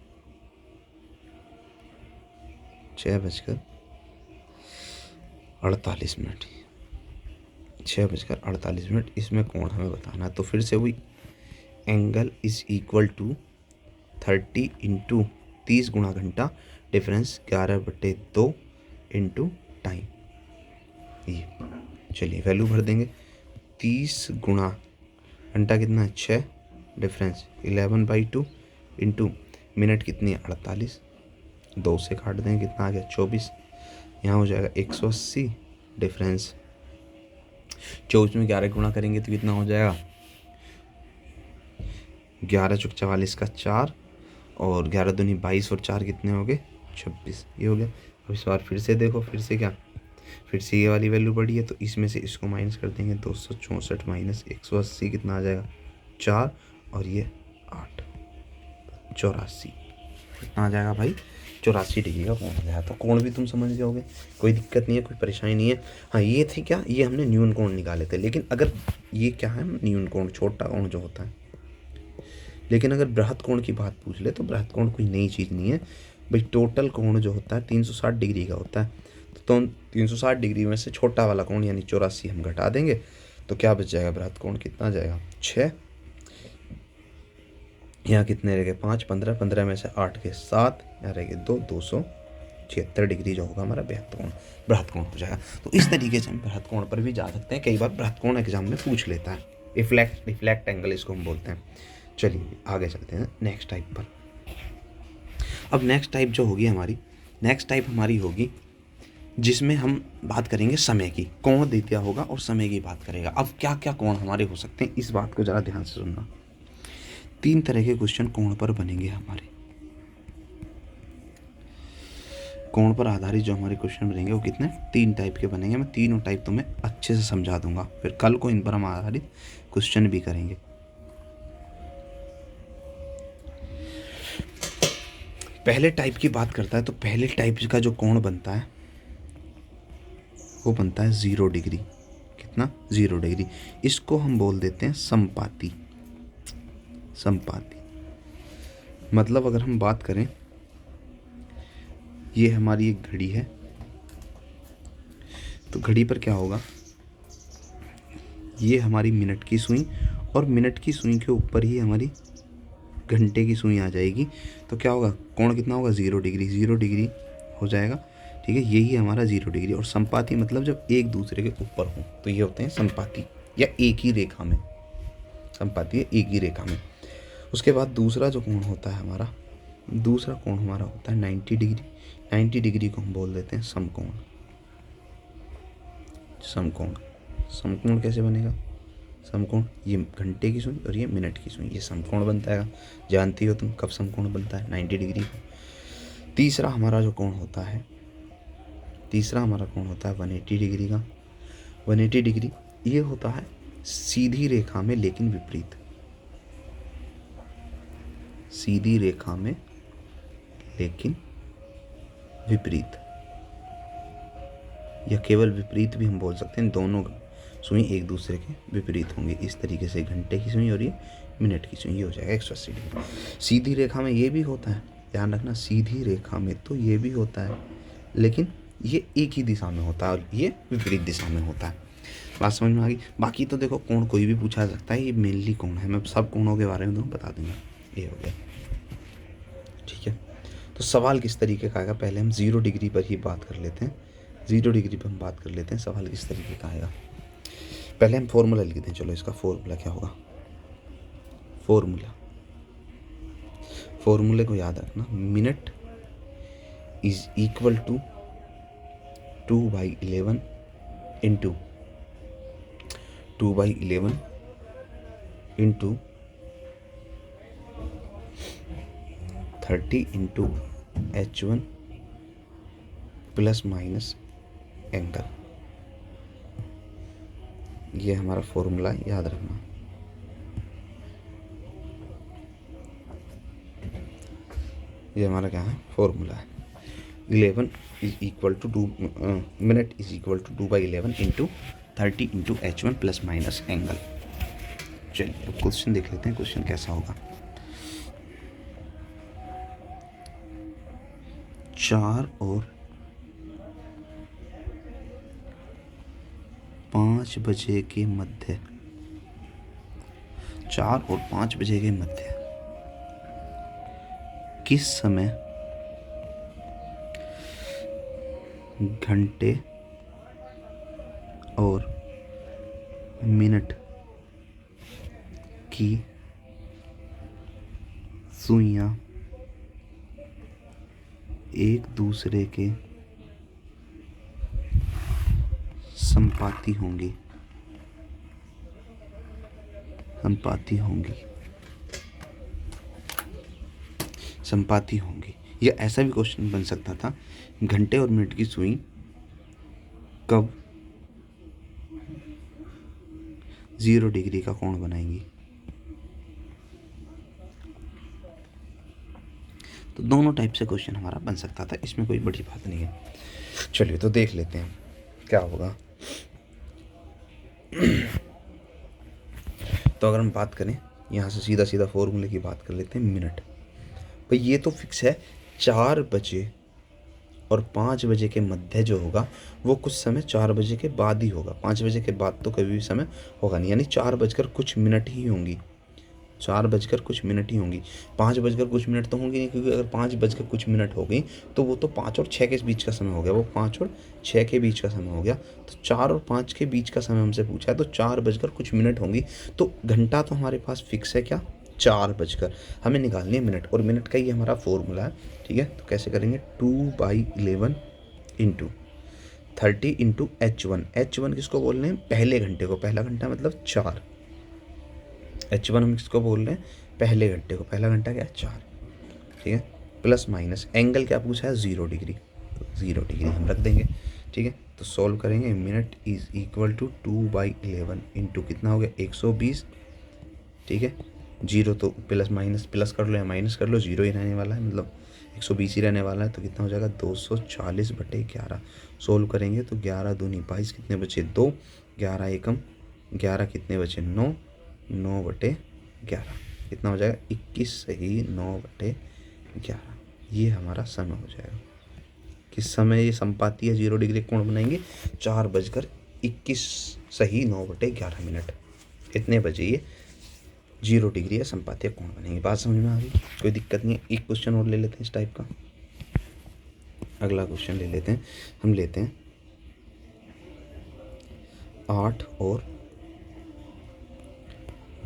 6:48। इसमें कोण हमें बताना है। तो फिर से वही angle is equal to 30 into 30 गुणा घंटा, डिफरेंस 11/2 इंटू टाइम। ये चलिए वैल्यू भर देंगे। 30 गुणा घंटा कितना है 6, डिफरेंस 11/2 इंटू मिनट कितनी है 48, 2 से काट देंगे कितना आ गया 24। यहाँ हो जाएगा 180, डिफरेंस 24 में 11 गुणा करेंगे तो कितना हो जाएगा 11 चौक 44 का 4, और 11 दूनी 22 और 4 कितने हो गए 26। ये हो गया। अब इस बार फिर से देखो, फिर से ये वाली वैल्यू बढ़ी है तो इसमें से इसको माइनस कर देंगे। 264 माइनस 180 कितना आ जाएगा 4, और ये 8, 84 कितना आ जाएगा भाई 84 डिग्री का कोण हो जाएगा। तो कोण भी तुम समझ जाओगे, कोई दिक्कत नहीं है, कोई परेशानी नहीं है। हाँ ये थे क्या, ये हमने न्यून कोण निकाले थे, लेकिन अगर ये क्या है न्यून कोण, छोटा कोण जो होता है। लेकिन अगर बृहद कोण की बात पूछ ले तो बृहद कोण कोई नई चीज़ नहीं है भाई। टोटल कोण जो होता है 360 डिग्री का होता है। तो 360 डिग्री में से छोटा वाला कोण यानी 84 हम घटा देंगे तो क्या बच जाएगा बृहद कोण कितना आ जाएगा 6। यहाँ कितने रह गए 5, 15, 15 में से 8 के 7, यहाँ रह गए 2, 276 डिग्री जो होगा हमारा बृहद कोण हो जाएगा। तो इस तरीके से हम बृहद कोण पर भी जा सकते हैं। कई बार बृहद कोण एग्जाम में पूछ लेता है। रिफ्लेक्ट एंगल इसको हम बोलते हैं। चलिए आगे चलते हैं नेक्स्ट टाइप पर। अब नेक्स्ट टाइप जो होगी हमारी होगी जिसमें हम बात करेंगे समय की। कोण दे दिया होगा और समय की बात करेगा। अब क्या क्या कोण हमारे हो सकते हैं इस बात को ज़रा ध्यान से सुनना। 3 तरह के क्वेश्चन कोण पर बनेंगे हमारे। कोण पर आधारित जो हमारे क्वेश्चन बनेंगे वो कितने 3 टाइप के बनेंगे। मैं तीनों टाइप तुम्हें अच्छे से समझा दूंगा, फिर कल को इन पर हम आधारित क्वेश्चन भी करेंगे। पहले टाइप की बात करता है तो पहले टाइप का जो कोण बनता है वो बनता है 0 डिग्री। कितना 0 डिग्री। इसको हम बोल देते हैं समपाती। मतलब अगर हम बात करें, ये हमारी एक घड़ी है तो घड़ी पर क्या होगा, ये हमारी मिनट की सुई, और मिनट की सुई के ऊपर ही हमारी घंटे की सुई आ जाएगी। तो क्या होगा कोण कितना होगा 0 डिग्री। 0 डिग्री हो जाएगा, ठीक है। यही हमारा 0 डिग्री। और संपाती मतलब जब एक दूसरे के ऊपर हो तो ये होते हैं संपाती, या एक ही रेखा में। संपाती है एक ही रेखा में। उसके बाद दूसरा जो कोण होता है हमारा, दूसरा कोण हमारा होता है 90 डिग्री। 90 डिग्री को हम बोल देते हैं समकोण। समकोण कैसे बनेगा, समकोण ये घंटे की सुई और ये मिनट की सुई, ये समकोण बनता है। जानती हो तुम कब समकोण बनता है 90 डिग्री को। तीसरा हमारा कोण होता है 180 डिग्री का। 180 डिग्री ये होता है सीधी रेखा में लेकिन विपरीत। सीधी रेखा में लेकिन विपरीत, या केवल विपरीत भी हम बोल सकते हैं। दोनों सुई एक दूसरे के विपरीत होंगे। इस तरीके से घंटे की सुई और ये मिनट की सुई, ये हो जाएगा 180 डिग्री। सीधी रेखा में ये भी होता है, ध्यान रखना, सीधी रेखा में तो ये भी होता है लेकिन ये एक ही दिशा में होता है और ये विपरीत दिशा में होता है। बात समझ में आ गई। बाकी तो देखो कोण कोई भी पूछा जा सकता है, ये मेनली कोण है। मैं सब कोणों के बारे में तुम्हें बता दूंगा। ये हो गया, ठीक है। तो सवाल किस तरीके का आएगा, पहले हम 0 डिग्री पर ही बात कर लेते हैं। 0 डिग्री पर हम बात कर लेते हैं, सवाल किस तरीके का आएगा। पहले हम फॉर्मूला लिखते हैं। चलो इसका फॉर्मूला क्या होगा। फॉर्मूले को याद रखना, minute is equal to 2/11 into 2/11 into 30 into H1 plus minus angle. ये हमारा फॉर्मूला याद रखना। ये हमारा क्या है, फॉर्मूला है। 11 is equal to 2 minute is equal to 2/11 into 30 into H1 plus minus angle. चलिए अब क्वेश्चन देख लेते हैं, क्वेश्चन कैसा होगा। 4 और 5 बजे के मध्य, 4 और 5 बजे के मध्य किस समय घंटे और मिनट की सुइयां एक दूसरे के संपाती होंगी, संपाती होंगी। या ऐसा भी क्वेश्चन बन सकता था, घंटे और मिनट की सुई कब 0 डिग्री का कोण बनाएंगी। तो दोनों टाइप से क्वेश्चन हमारा बन सकता था, इसमें कोई बड़ी बात नहीं है। चलिए तो देख लेते हैं क्या होगा। तो अगर हम बात करें यहाँ से सीधा सीधा फॉर्मूले की बात कर लेते हैं। मिनट भाई ये तो फिक्स है, 4 बजे और 5 बजे के मध्य जो होगा वो कुछ समय 4 बजे के बाद ही होगा। 5 बजे के बाद तो कभी भी समय होगा नहीं, यानी 4 बजकर कुछ मिनट ही होंगी, 4 बजकर कुछ मिनट ही होंगी। 5 बजकर कुछ मिनट तो होंगी नहीं, क्योंकि अगर 5 बजकर कुछ मिनट हो गई तो वो तो 5 और 6 के बीच का समय हो गया, वो 5 और 6 के बीच का समय हो गया। तो 4 और 5 के बीच का समय हमसे पूछा है, तो 4 बजकर कुछ मिनट होंगी। तो घंटा तो हमारे पास फिक्स है क्या, 4 बजकर। हमें निकालनी है मिनट, और मिनट का ही हमारा फॉर्मूला है। ठीक है, तो कैसे करेंगे, 2/11 इंटू 30 इंटू H1। H1 किसको बोल रहे हैं, पहले घंटे को, पहला घंटा मतलब 4। H1 हम किसको बोल रहे हैं, पहले घंटे को, पहला घंटा क्या है 4। ठीक है, प्लस माइनस एंगल क्या पूछा है, 0 डिग्री, तो 0 डिग्री हम रख देंगे। ठीक है, तो सॉल्व करेंगे। Minute is equal to 2/11 into कितना हो गया 120। ठीक है, 0 तो प्लस माइनस प्लस कर लो या माइनस कर लो, 0 ही रहने वाला है, मतलब 120 ही रहने वाला है। तो कितना हो जाएगा 240/11। सोल्व करेंगे तो 11 दूनी 22, कितने बचे 2, 11 एकम 11, कितने बचे 9, 9/11 कितना हो जाएगा 21, सही 9/11। ये हमारा समय हो जाएगा। किस समय ये संपाती है 0 डिग्री कोण बनाएंगे, 4:21 सही 9/11 मिनट, इतने बजे ये 0 डिग्री है संपातीय कोण बनेंगे। बात समझ में आ गई, कोई दिक्कत नहीं है। एक क्वेश्चन और ले लेते हैं इस टाइप का, अगला क्वेश्चन ले लेते हैं। हम लेते हैं 8 और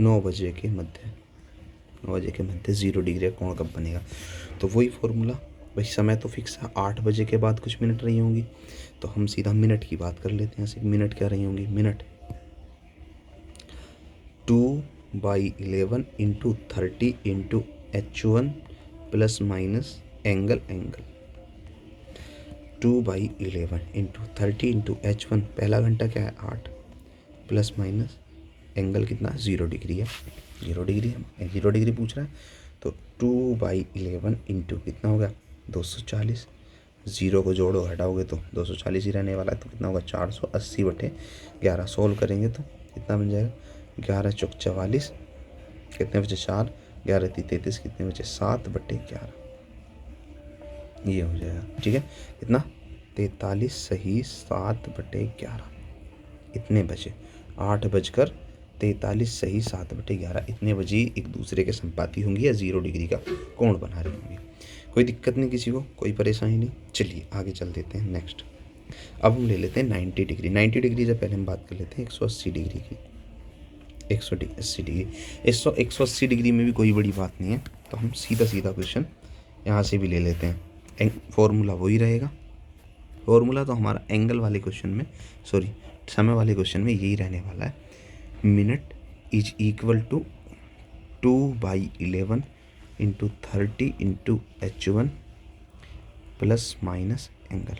9 बजे के मध्य, 9 बजे के मध्य 0 डिग्री का कोण कब बनेगा। तो वही फॉर्मूला, भाई समय तो फिक्स है, 8 बजे के बाद कुछ मिनट रही होंगी, तो हम सीधा मिनट की बात कर लेते हैं। मिनट क्या रही होंगी, minute 2/11 into 30 into H1 plus minus angle 2/11 into 30 into H1, पहला घंटा क्या है 8, प्लस माइनस एंगल कितना 0 डिग्री है, 0 डिग्री है, 0 डिग्री पूछ रहा है। तो 2/11 इंटू कितना होगा 240, 0 को जोड़ो घटाओगे तो 240 ही रहने वाला है, तो कितना होगा 480/11। सोल्व करेंगे तो कितना बन जाएगा 11 चौक 44, कितने बचे 4, 11 × 33, कितने बचे 7/11, ये हो जाएगा। ठीक है, कितना 43 सही 7/11, इतने बचे 8:43 सही 7/11, इतने बजे एक दूसरे के संपाती होंगी या 0 डिग्री का कोण बना रही होंगी। कोई दिक्कत नहीं किसी को, कोई परेशानी नहीं। चलिए आगे चल देते हैं नेक्स्ट। अब हम ले लेते हैं 90 डिग्री। 90 डिग्री से पहले हम बात कर लेते हैं 180 डिग्री की। 180 डिग्री, 180 डिग्री में भी कोई बड़ी बात नहीं है, तो हम सीधा क्वेश्चन यहाँ से भी ले लेते हैं। फॉर्मूला वही रहेगा, फॉर्मूला तो हमारा एंगल वाले क्वेश्चन में, सॉरी समय वाले क्वेश्चन में यही रहने वाला है। Minute is equal to 2/11 into 30 into H1 plus minus angle.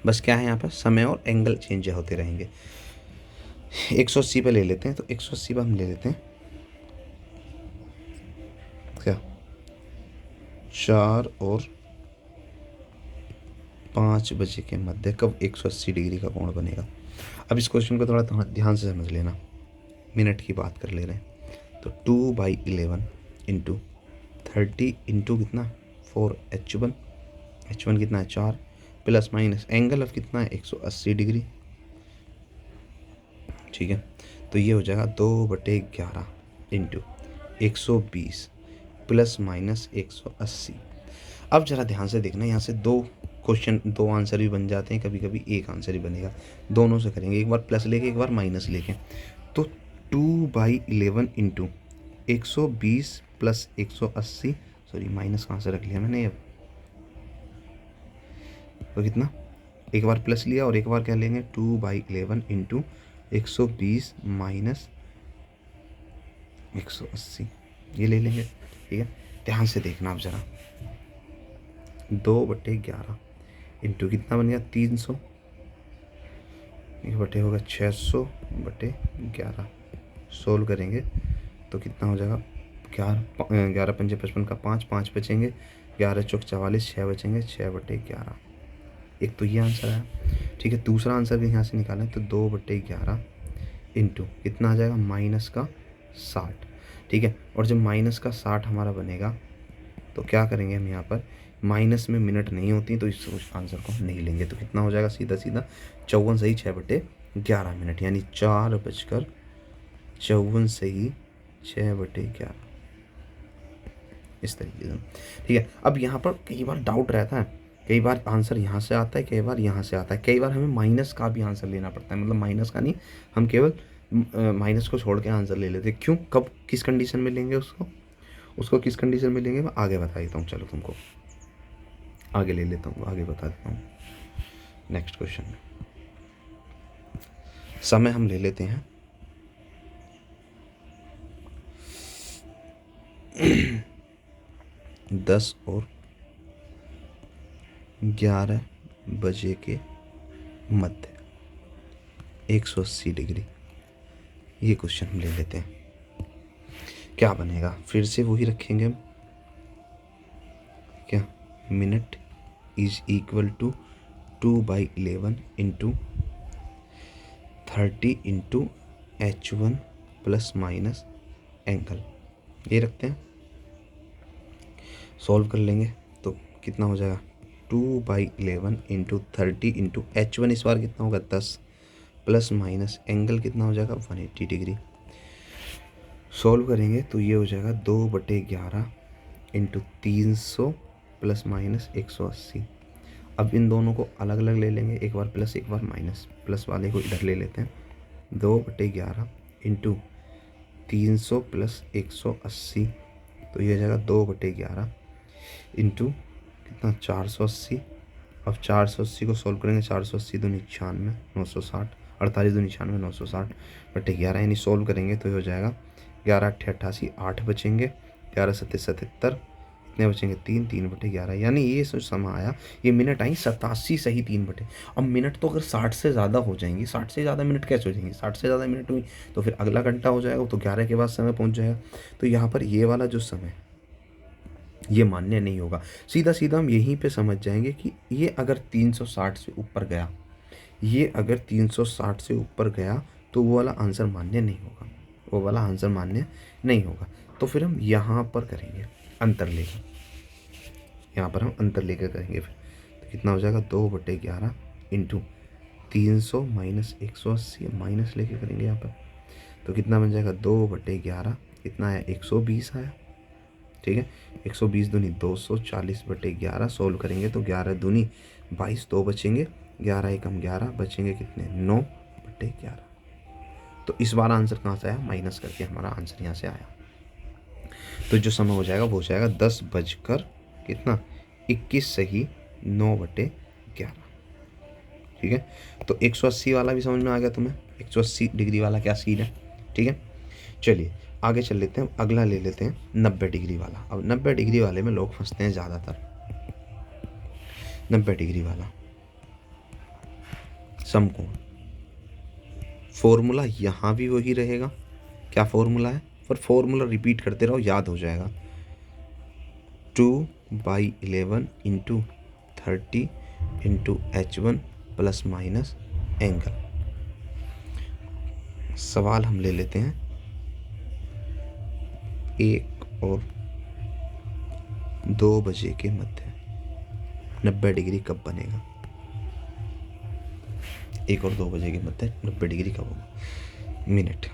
बस क्या है यहाँ पर, समय और एंगल चेंज होते रहेंगे। 180 पे ले लेते हैं, तो 180 पे हम ले लेते हैं क्या 4 और 5 बजे के मध्य कब 180 डिग्री का कोण बनेगा। अब इस क्वेश्चन को थोड़ा ध्यान से समझ लेना, मिनट की बात कर ले रहे हैं। तो 2/11 इंटू 30 इंटू कितना 4 H1, H1 कितना है 4, प्लस माइनस एंगल ऑफ कितना है 180 डिग्री। ठीक है, तो ये हो जाएगा 2/11 इंटू 120 प्लस माइनस 180। अब जरा ध्यान से देखना, यहाँ से दो आंसर भी बन जाते हैं, कभी कभी एक आंसर ही बनेगा। दोनों से करेंगे, एक बार प्लस लेके एक बार माइनस लेके। तो 2/11 इंटू 120 प्लस 180, सॉरी माइनस कहाँ से रख लिया मैंने अब, तो कितना, एक बार प्लस लिया और एक बार क्या लेंगे 2/11 इंटू 120 माइनस 180, ये ले लेंगे। ठीक है, ध्यान से देखना आप जरा, 2/11 इंटू कितना बन गया 300, एक बटे होगा 600/11, सोल्व करेंगे तो कितना हो जाएगा 11 पंजे 55 का 5, 5 बचेंगे, 11 चौक 44, 6 बचेंगे, 6/11। एक तो ये आंसर है। ठीक है, दूसरा आंसर भी यहाँ से निकालें तो 2/11 इंटू कितना आ जाएगा माइनस का 60। ठीक है, और जब माइनस का 60 हमारा बनेगा तो क्या करेंगे हम, यहाँ पर माइनस में मिनट नहीं होती तो इस आंसर को नहीं लेंगे। तो कितना हो जाएगा सीधा सीधा 54 सही 6/11 मिनट, यानी 4:54 सही 6/11, इस तरीके से। ठीक है, अब यहाँ पर कई बार डाउट रहता है, कई बार आंसर यहाँ से आता है, कई बार यहाँ से आता है, कई बार हमें माइनस का भी आंसर लेना पड़ता है, मतलब माइनस का नहीं, हम केवल माइनस को छोड़ के आंसर ले लेते हैं। क्यों, कब, किस कंडीशन में लेंगे उसको किस कंडीशन में लेंगे मैं आगे बता देता हूँ। चलो तुमको आगे ले लेता हूँ, आगे बता देता हूँ। नेक्स्ट क्वेश्चन में समय हम ले लेते हैं 10 और 11 बजे के मध्य 180 डिग्री, ये क्वेश्चन हम ले लेते हैं। क्या बनेगा, फिर से वही रखेंगे हम, क्या, minute is equal to 2/11 into 30 into H1 plus minus angle, ये रखते हैं। सॉल्व कर लेंगे तो कितना हो जाएगा 2/11 इंटू 30 इंटू H1 इस बार कितना होगा 10, प्लस माइनस एंगल कितना हो जाएगा 180 डिग्री। सॉल्व करेंगे तो ये हो जाएगा 2/11 इंटू 300 प्लस माइनस 180। अब इन दोनों को अलग अलग ले लेंगे, एक बार प्लस एक बार माइनस, प्लस वाले को इधर ले लेते हैं। 2/11 इंटू 300 प्लस 180, तो ये हो जाएगा 2/11 इंटू कितना 480। अब 480 को सॉल्व करेंगे, 480 दूनी 96, 960, 48 दूनी 96, 960/11, यानी सॉल्व करेंगे तो ये हो जाएगा 11 8 88, 8 बचेंगे, 11 7 77, कितने बचेंगे 3, 3/11, यानी ये जो समय आया, ये मिनट आई 87 सही 3/। अब मिनट तो अगर 60 से ज़्यादा हो जाएंगी, 60 से ज़्यादा मिनट कैसे हो जाएंगी, 60 से ज़्यादा मिनट हुई तो फिर अगला घंटा हो जाएगा, तो 11 के बाद समय पहुँच जाएगा। तो यहाँ पर ये वाला जो समय ये मान्य नहीं होगा। सीधा सीधा हम यहीं पे समझ जाएंगे कि ये अगर 360 से ऊपर गया, ये अगर 360 से ऊपर गया तो वो वाला आंसर मान्य नहीं होगा, वो वाला आंसर मान्य नहीं होगा। तो फिर हम यहाँ पर करेंगे अंतर लेकर, यहाँ पर हम अंतर लेकर करेंगे। फिर तो कितना हो जाएगा 2/11 इंटू 300 माइनस 180, माइनस लेके करेंगे यहाँ पर, तो कितना बन जाएगा 2/11, कितना है 120 आया। ठीक है, 120 दूनी 240/11, सोल्व करेंगे तो 11 दूनी 22, 2 बचेंगे, 11 एकम 11, बचेंगे कितने 9/11। तो इस बार आंसर कहाँ से आया, माइनस करके हमारा आंसर यहाँ से आया। तो जो समय हो जाएगा वो हो जाएगा 10 बजकर कितना 21 सही 9/11। ठीक है, तो 180 वाला भी समझ में आ गया तुम्हें, 180 डिग्री वाला क्या सीन है। ठीक है, चलिए आगे चल लेते हैं, अगला ले लेते हैं 90 डिग्री वाला। अब 90 डिग्री वाले में लोग फंसते हैं ज़्यादातर। 90 डिग्री वाला समकोण, फॉर्मूला यहाँ भी वही रहेगा, क्या फॉर्मूला है, पर फॉर्मूला रिपीट करते रहो याद हो जाएगा। 2 by 11 into 30 into H1 plus minus angle. सवाल हम ले लेते हैं 1 और 2 बजे के मध्य 90 डिग्री कब बनेगा। 1 और 2 बजे के मध्य 90 डिग्री कब होगा। Minute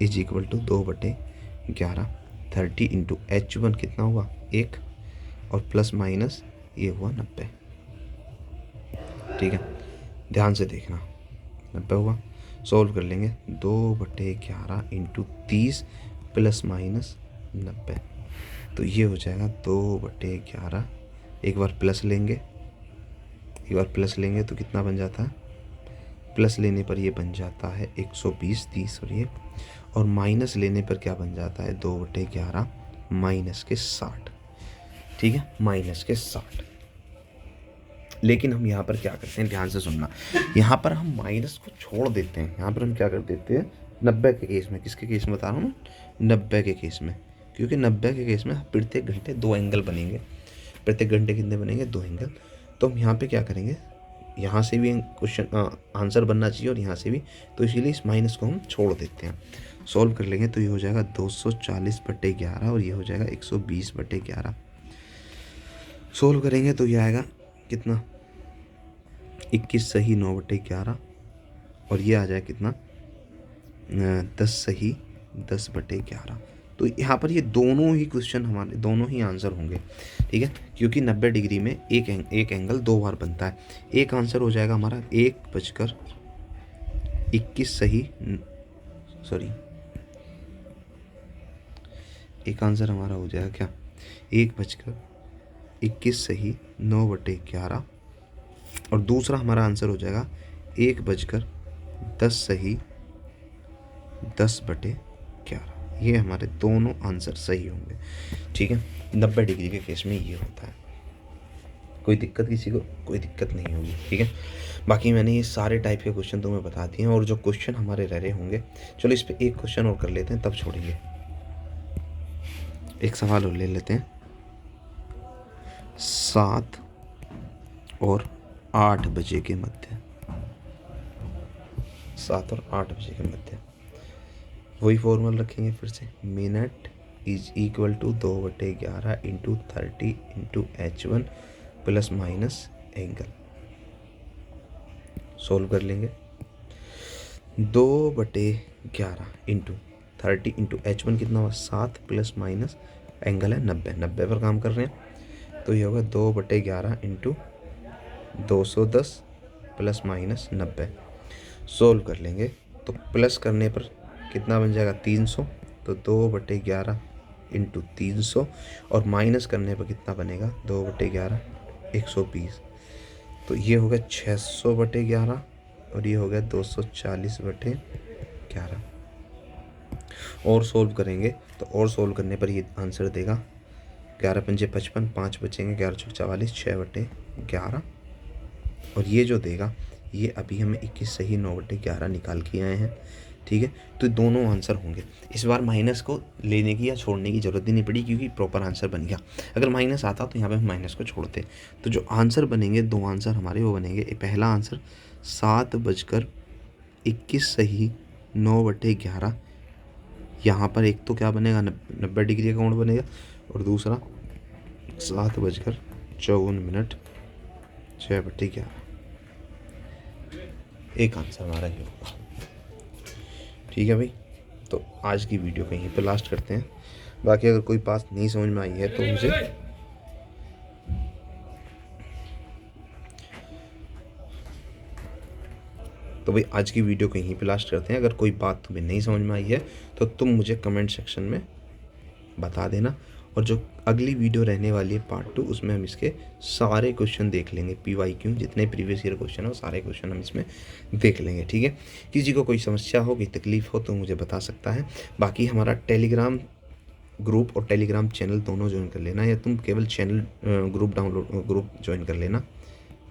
is equal to 2/11 30 into H1 कितना हुआ 1 और प्लस माइनस ये हुआ 90। ठीक है, ध्यान से देखना 90 हुआ। सॉल्व कर लेंगे 2/11 इंटू 30 प्लस माइनस 90, तो ये हो जाएगा 2/11। एक बार प्लस लेंगे तो कितना बन जाता है, प्लस लेने पर ये बन जाता है 120 30 और माइनस लेने पर क्या बन जाता है 2/11 माइनस के 60। ठीक है, माइनस के 60। लेकिन हम यहाँ पर क्या करते हैं, ध्यान से सुनना, यहाँ पर हम माइनस को छोड़ देते हैं। यहाँ पर हम क्या कर देते हैं 90 के केस में, किसके केस में बता रहा हूँ मैं, 90 के केस में, क्योंकि 90 के केस में प्रत्येक घंटे 2 एंगल बनेंगे। प्रत्येक घंटे कितने बनेंगे 2 एंगल। तो हम यहाँ पे क्या करेंगे, यहाँ से भी क्वेश्चन आंसर बनना चाहिए और यहाँ से भी, तो इसीलिए इस माइनस को हम छोड़ देते हैं। सॉल्व कर लेंगे तो ये हो जाएगा 240/11 और ये हो जाएगा 120/11। सोल्व करेंगे तो ये आएगा कितना 21 सही 9/11 और ये आ जाए कितना 10 सही 10/11। तो यहाँ पर ये दोनों ही क्वेश्चन हमारे दोनों ही आंसर होंगे। ठीक है, क्योंकि 90 डिग्री में एक एंगल 2 बार बनता है। एक आंसर हो जाएगा हमारा 1:21 सही, सॉरी एक आंसर हमारा हो जाएगा क्या 1:21 सही 9/11 और दूसरा हमारा आंसर हो जाएगा 1:10 सही 10/11। ये हमारे दोनों आंसर सही होंगे। ठीक है, 90 डिग्री के केस में ये होता है। कोई दिक्कत किसी को, कोई दिक्कत नहीं होगी। ठीक है, बाकी मैंने ये सारे टाइप के क्वेश्चन तुम्हें बता दिए हैं और जो क्वेश्चन हमारे रह रहे होंगे, चलो इस पे एक क्वेश्चन और कर लेते हैं तब छोड़ेंगे। एक सवाल और ले लेते हैं 7 और 8 बजे के मध्य, 7 और 8 बजे के मध्य वही फॉर्मूला रखेंगे फिर से, minute is equal to 2/11 into 30 into H1 plus minus angle. Solve कर लेंगे 2/11 इंटू 30 इंटू H1 कितना हुआ 7 प्लस माइनस एंगल है 90 पर काम कर रहे हैं, तो ये होगा 2/11 इंटू 210 प्लस माइनस 90। सोल्व कर लेंगे तो प्लस करने पर कितना बन जाएगा 300, तो 2/11 इंटू 300 और माइनस करने पर कितना बनेगा 2/11 120, तो ये हो गया 600/11 और ये हो गया 240/11। और सोल्व करेंगे तो और सोल्व करने पर ये आंसर देगा 11 पंजे 55, 5 बचेंगे, 11 चौक 44, 6/11 और ये जो देगा ये अभी हमें 21 सही 9/11 निकाल के आए हैं। ठीक है, तो दोनों आंसर होंगे। इस बार माइनस को लेने की या छोड़ने की ज़रूरत ही नहीं पड़ी क्योंकि प्रॉपर आंसर बन गया। अगर माइनस आता तो यहाँ पे हम माइनस को छोड़ते। तो जो आंसर बनेंगे, दो आंसर हमारे वो बनेंगे। पहला आंसर 7:21 सही 9/11, यहाँ पर एक तो क्या बनेगा 90 डिग्री का कोण बनेगा और दूसरा 7:54 6/11। एक आंसर हमारा ये होगा। ठीक है भाई, तो आज की वीडियो को यहीं पे लास्ट करते हैं। बाकी अगर कोई बात नहीं समझ में आई है तो मुझे आज की वीडियो को यहीं पे लास्ट करते हैं। अगर कोई बात तुम्हें नहीं समझ में आई है तो तुम मुझे कमेंट सेक्शन में बता देना, और जो अगली वीडियो रहने वाली है पार्ट 2, उसमें हम इसके सारे क्वेश्चन देख लेंगे। PYQ जितने प्रीवियस ईयर क्वेश्चन है वो सारे क्वेश्चन हम इसमें देख लेंगे। ठीक है, किसी को कोई समस्या हो, कोई तकलीफ हो तो मुझे बता सकता है। बाकी हमारा टेलीग्राम ग्रुप और टेलीग्राम चैनल दोनों ज्वाइन कर लेना, या तुम केवल चैनल ग्रुप ज्वाइन कर लेना,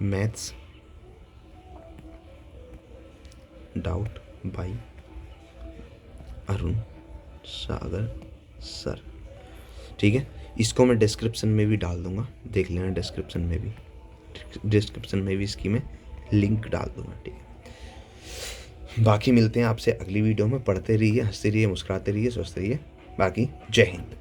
मैथ्स डाउट बाय अरुण सागर सर। ठीक है, इसको मैं डिस्क्रिप्शन में भी डाल दूँगा, देख लेना। डिस्क्रिप्शन में भी इसकी मैं लिंक डाल दूँगा, ठीक है। बाकी मिलते हैं आपसे अगली वीडियो में। पढ़ते रहिए, हंसते रहिए, मुस्कुराते रहिए, स्वस्थ रहिए। बाकी जय हिंद।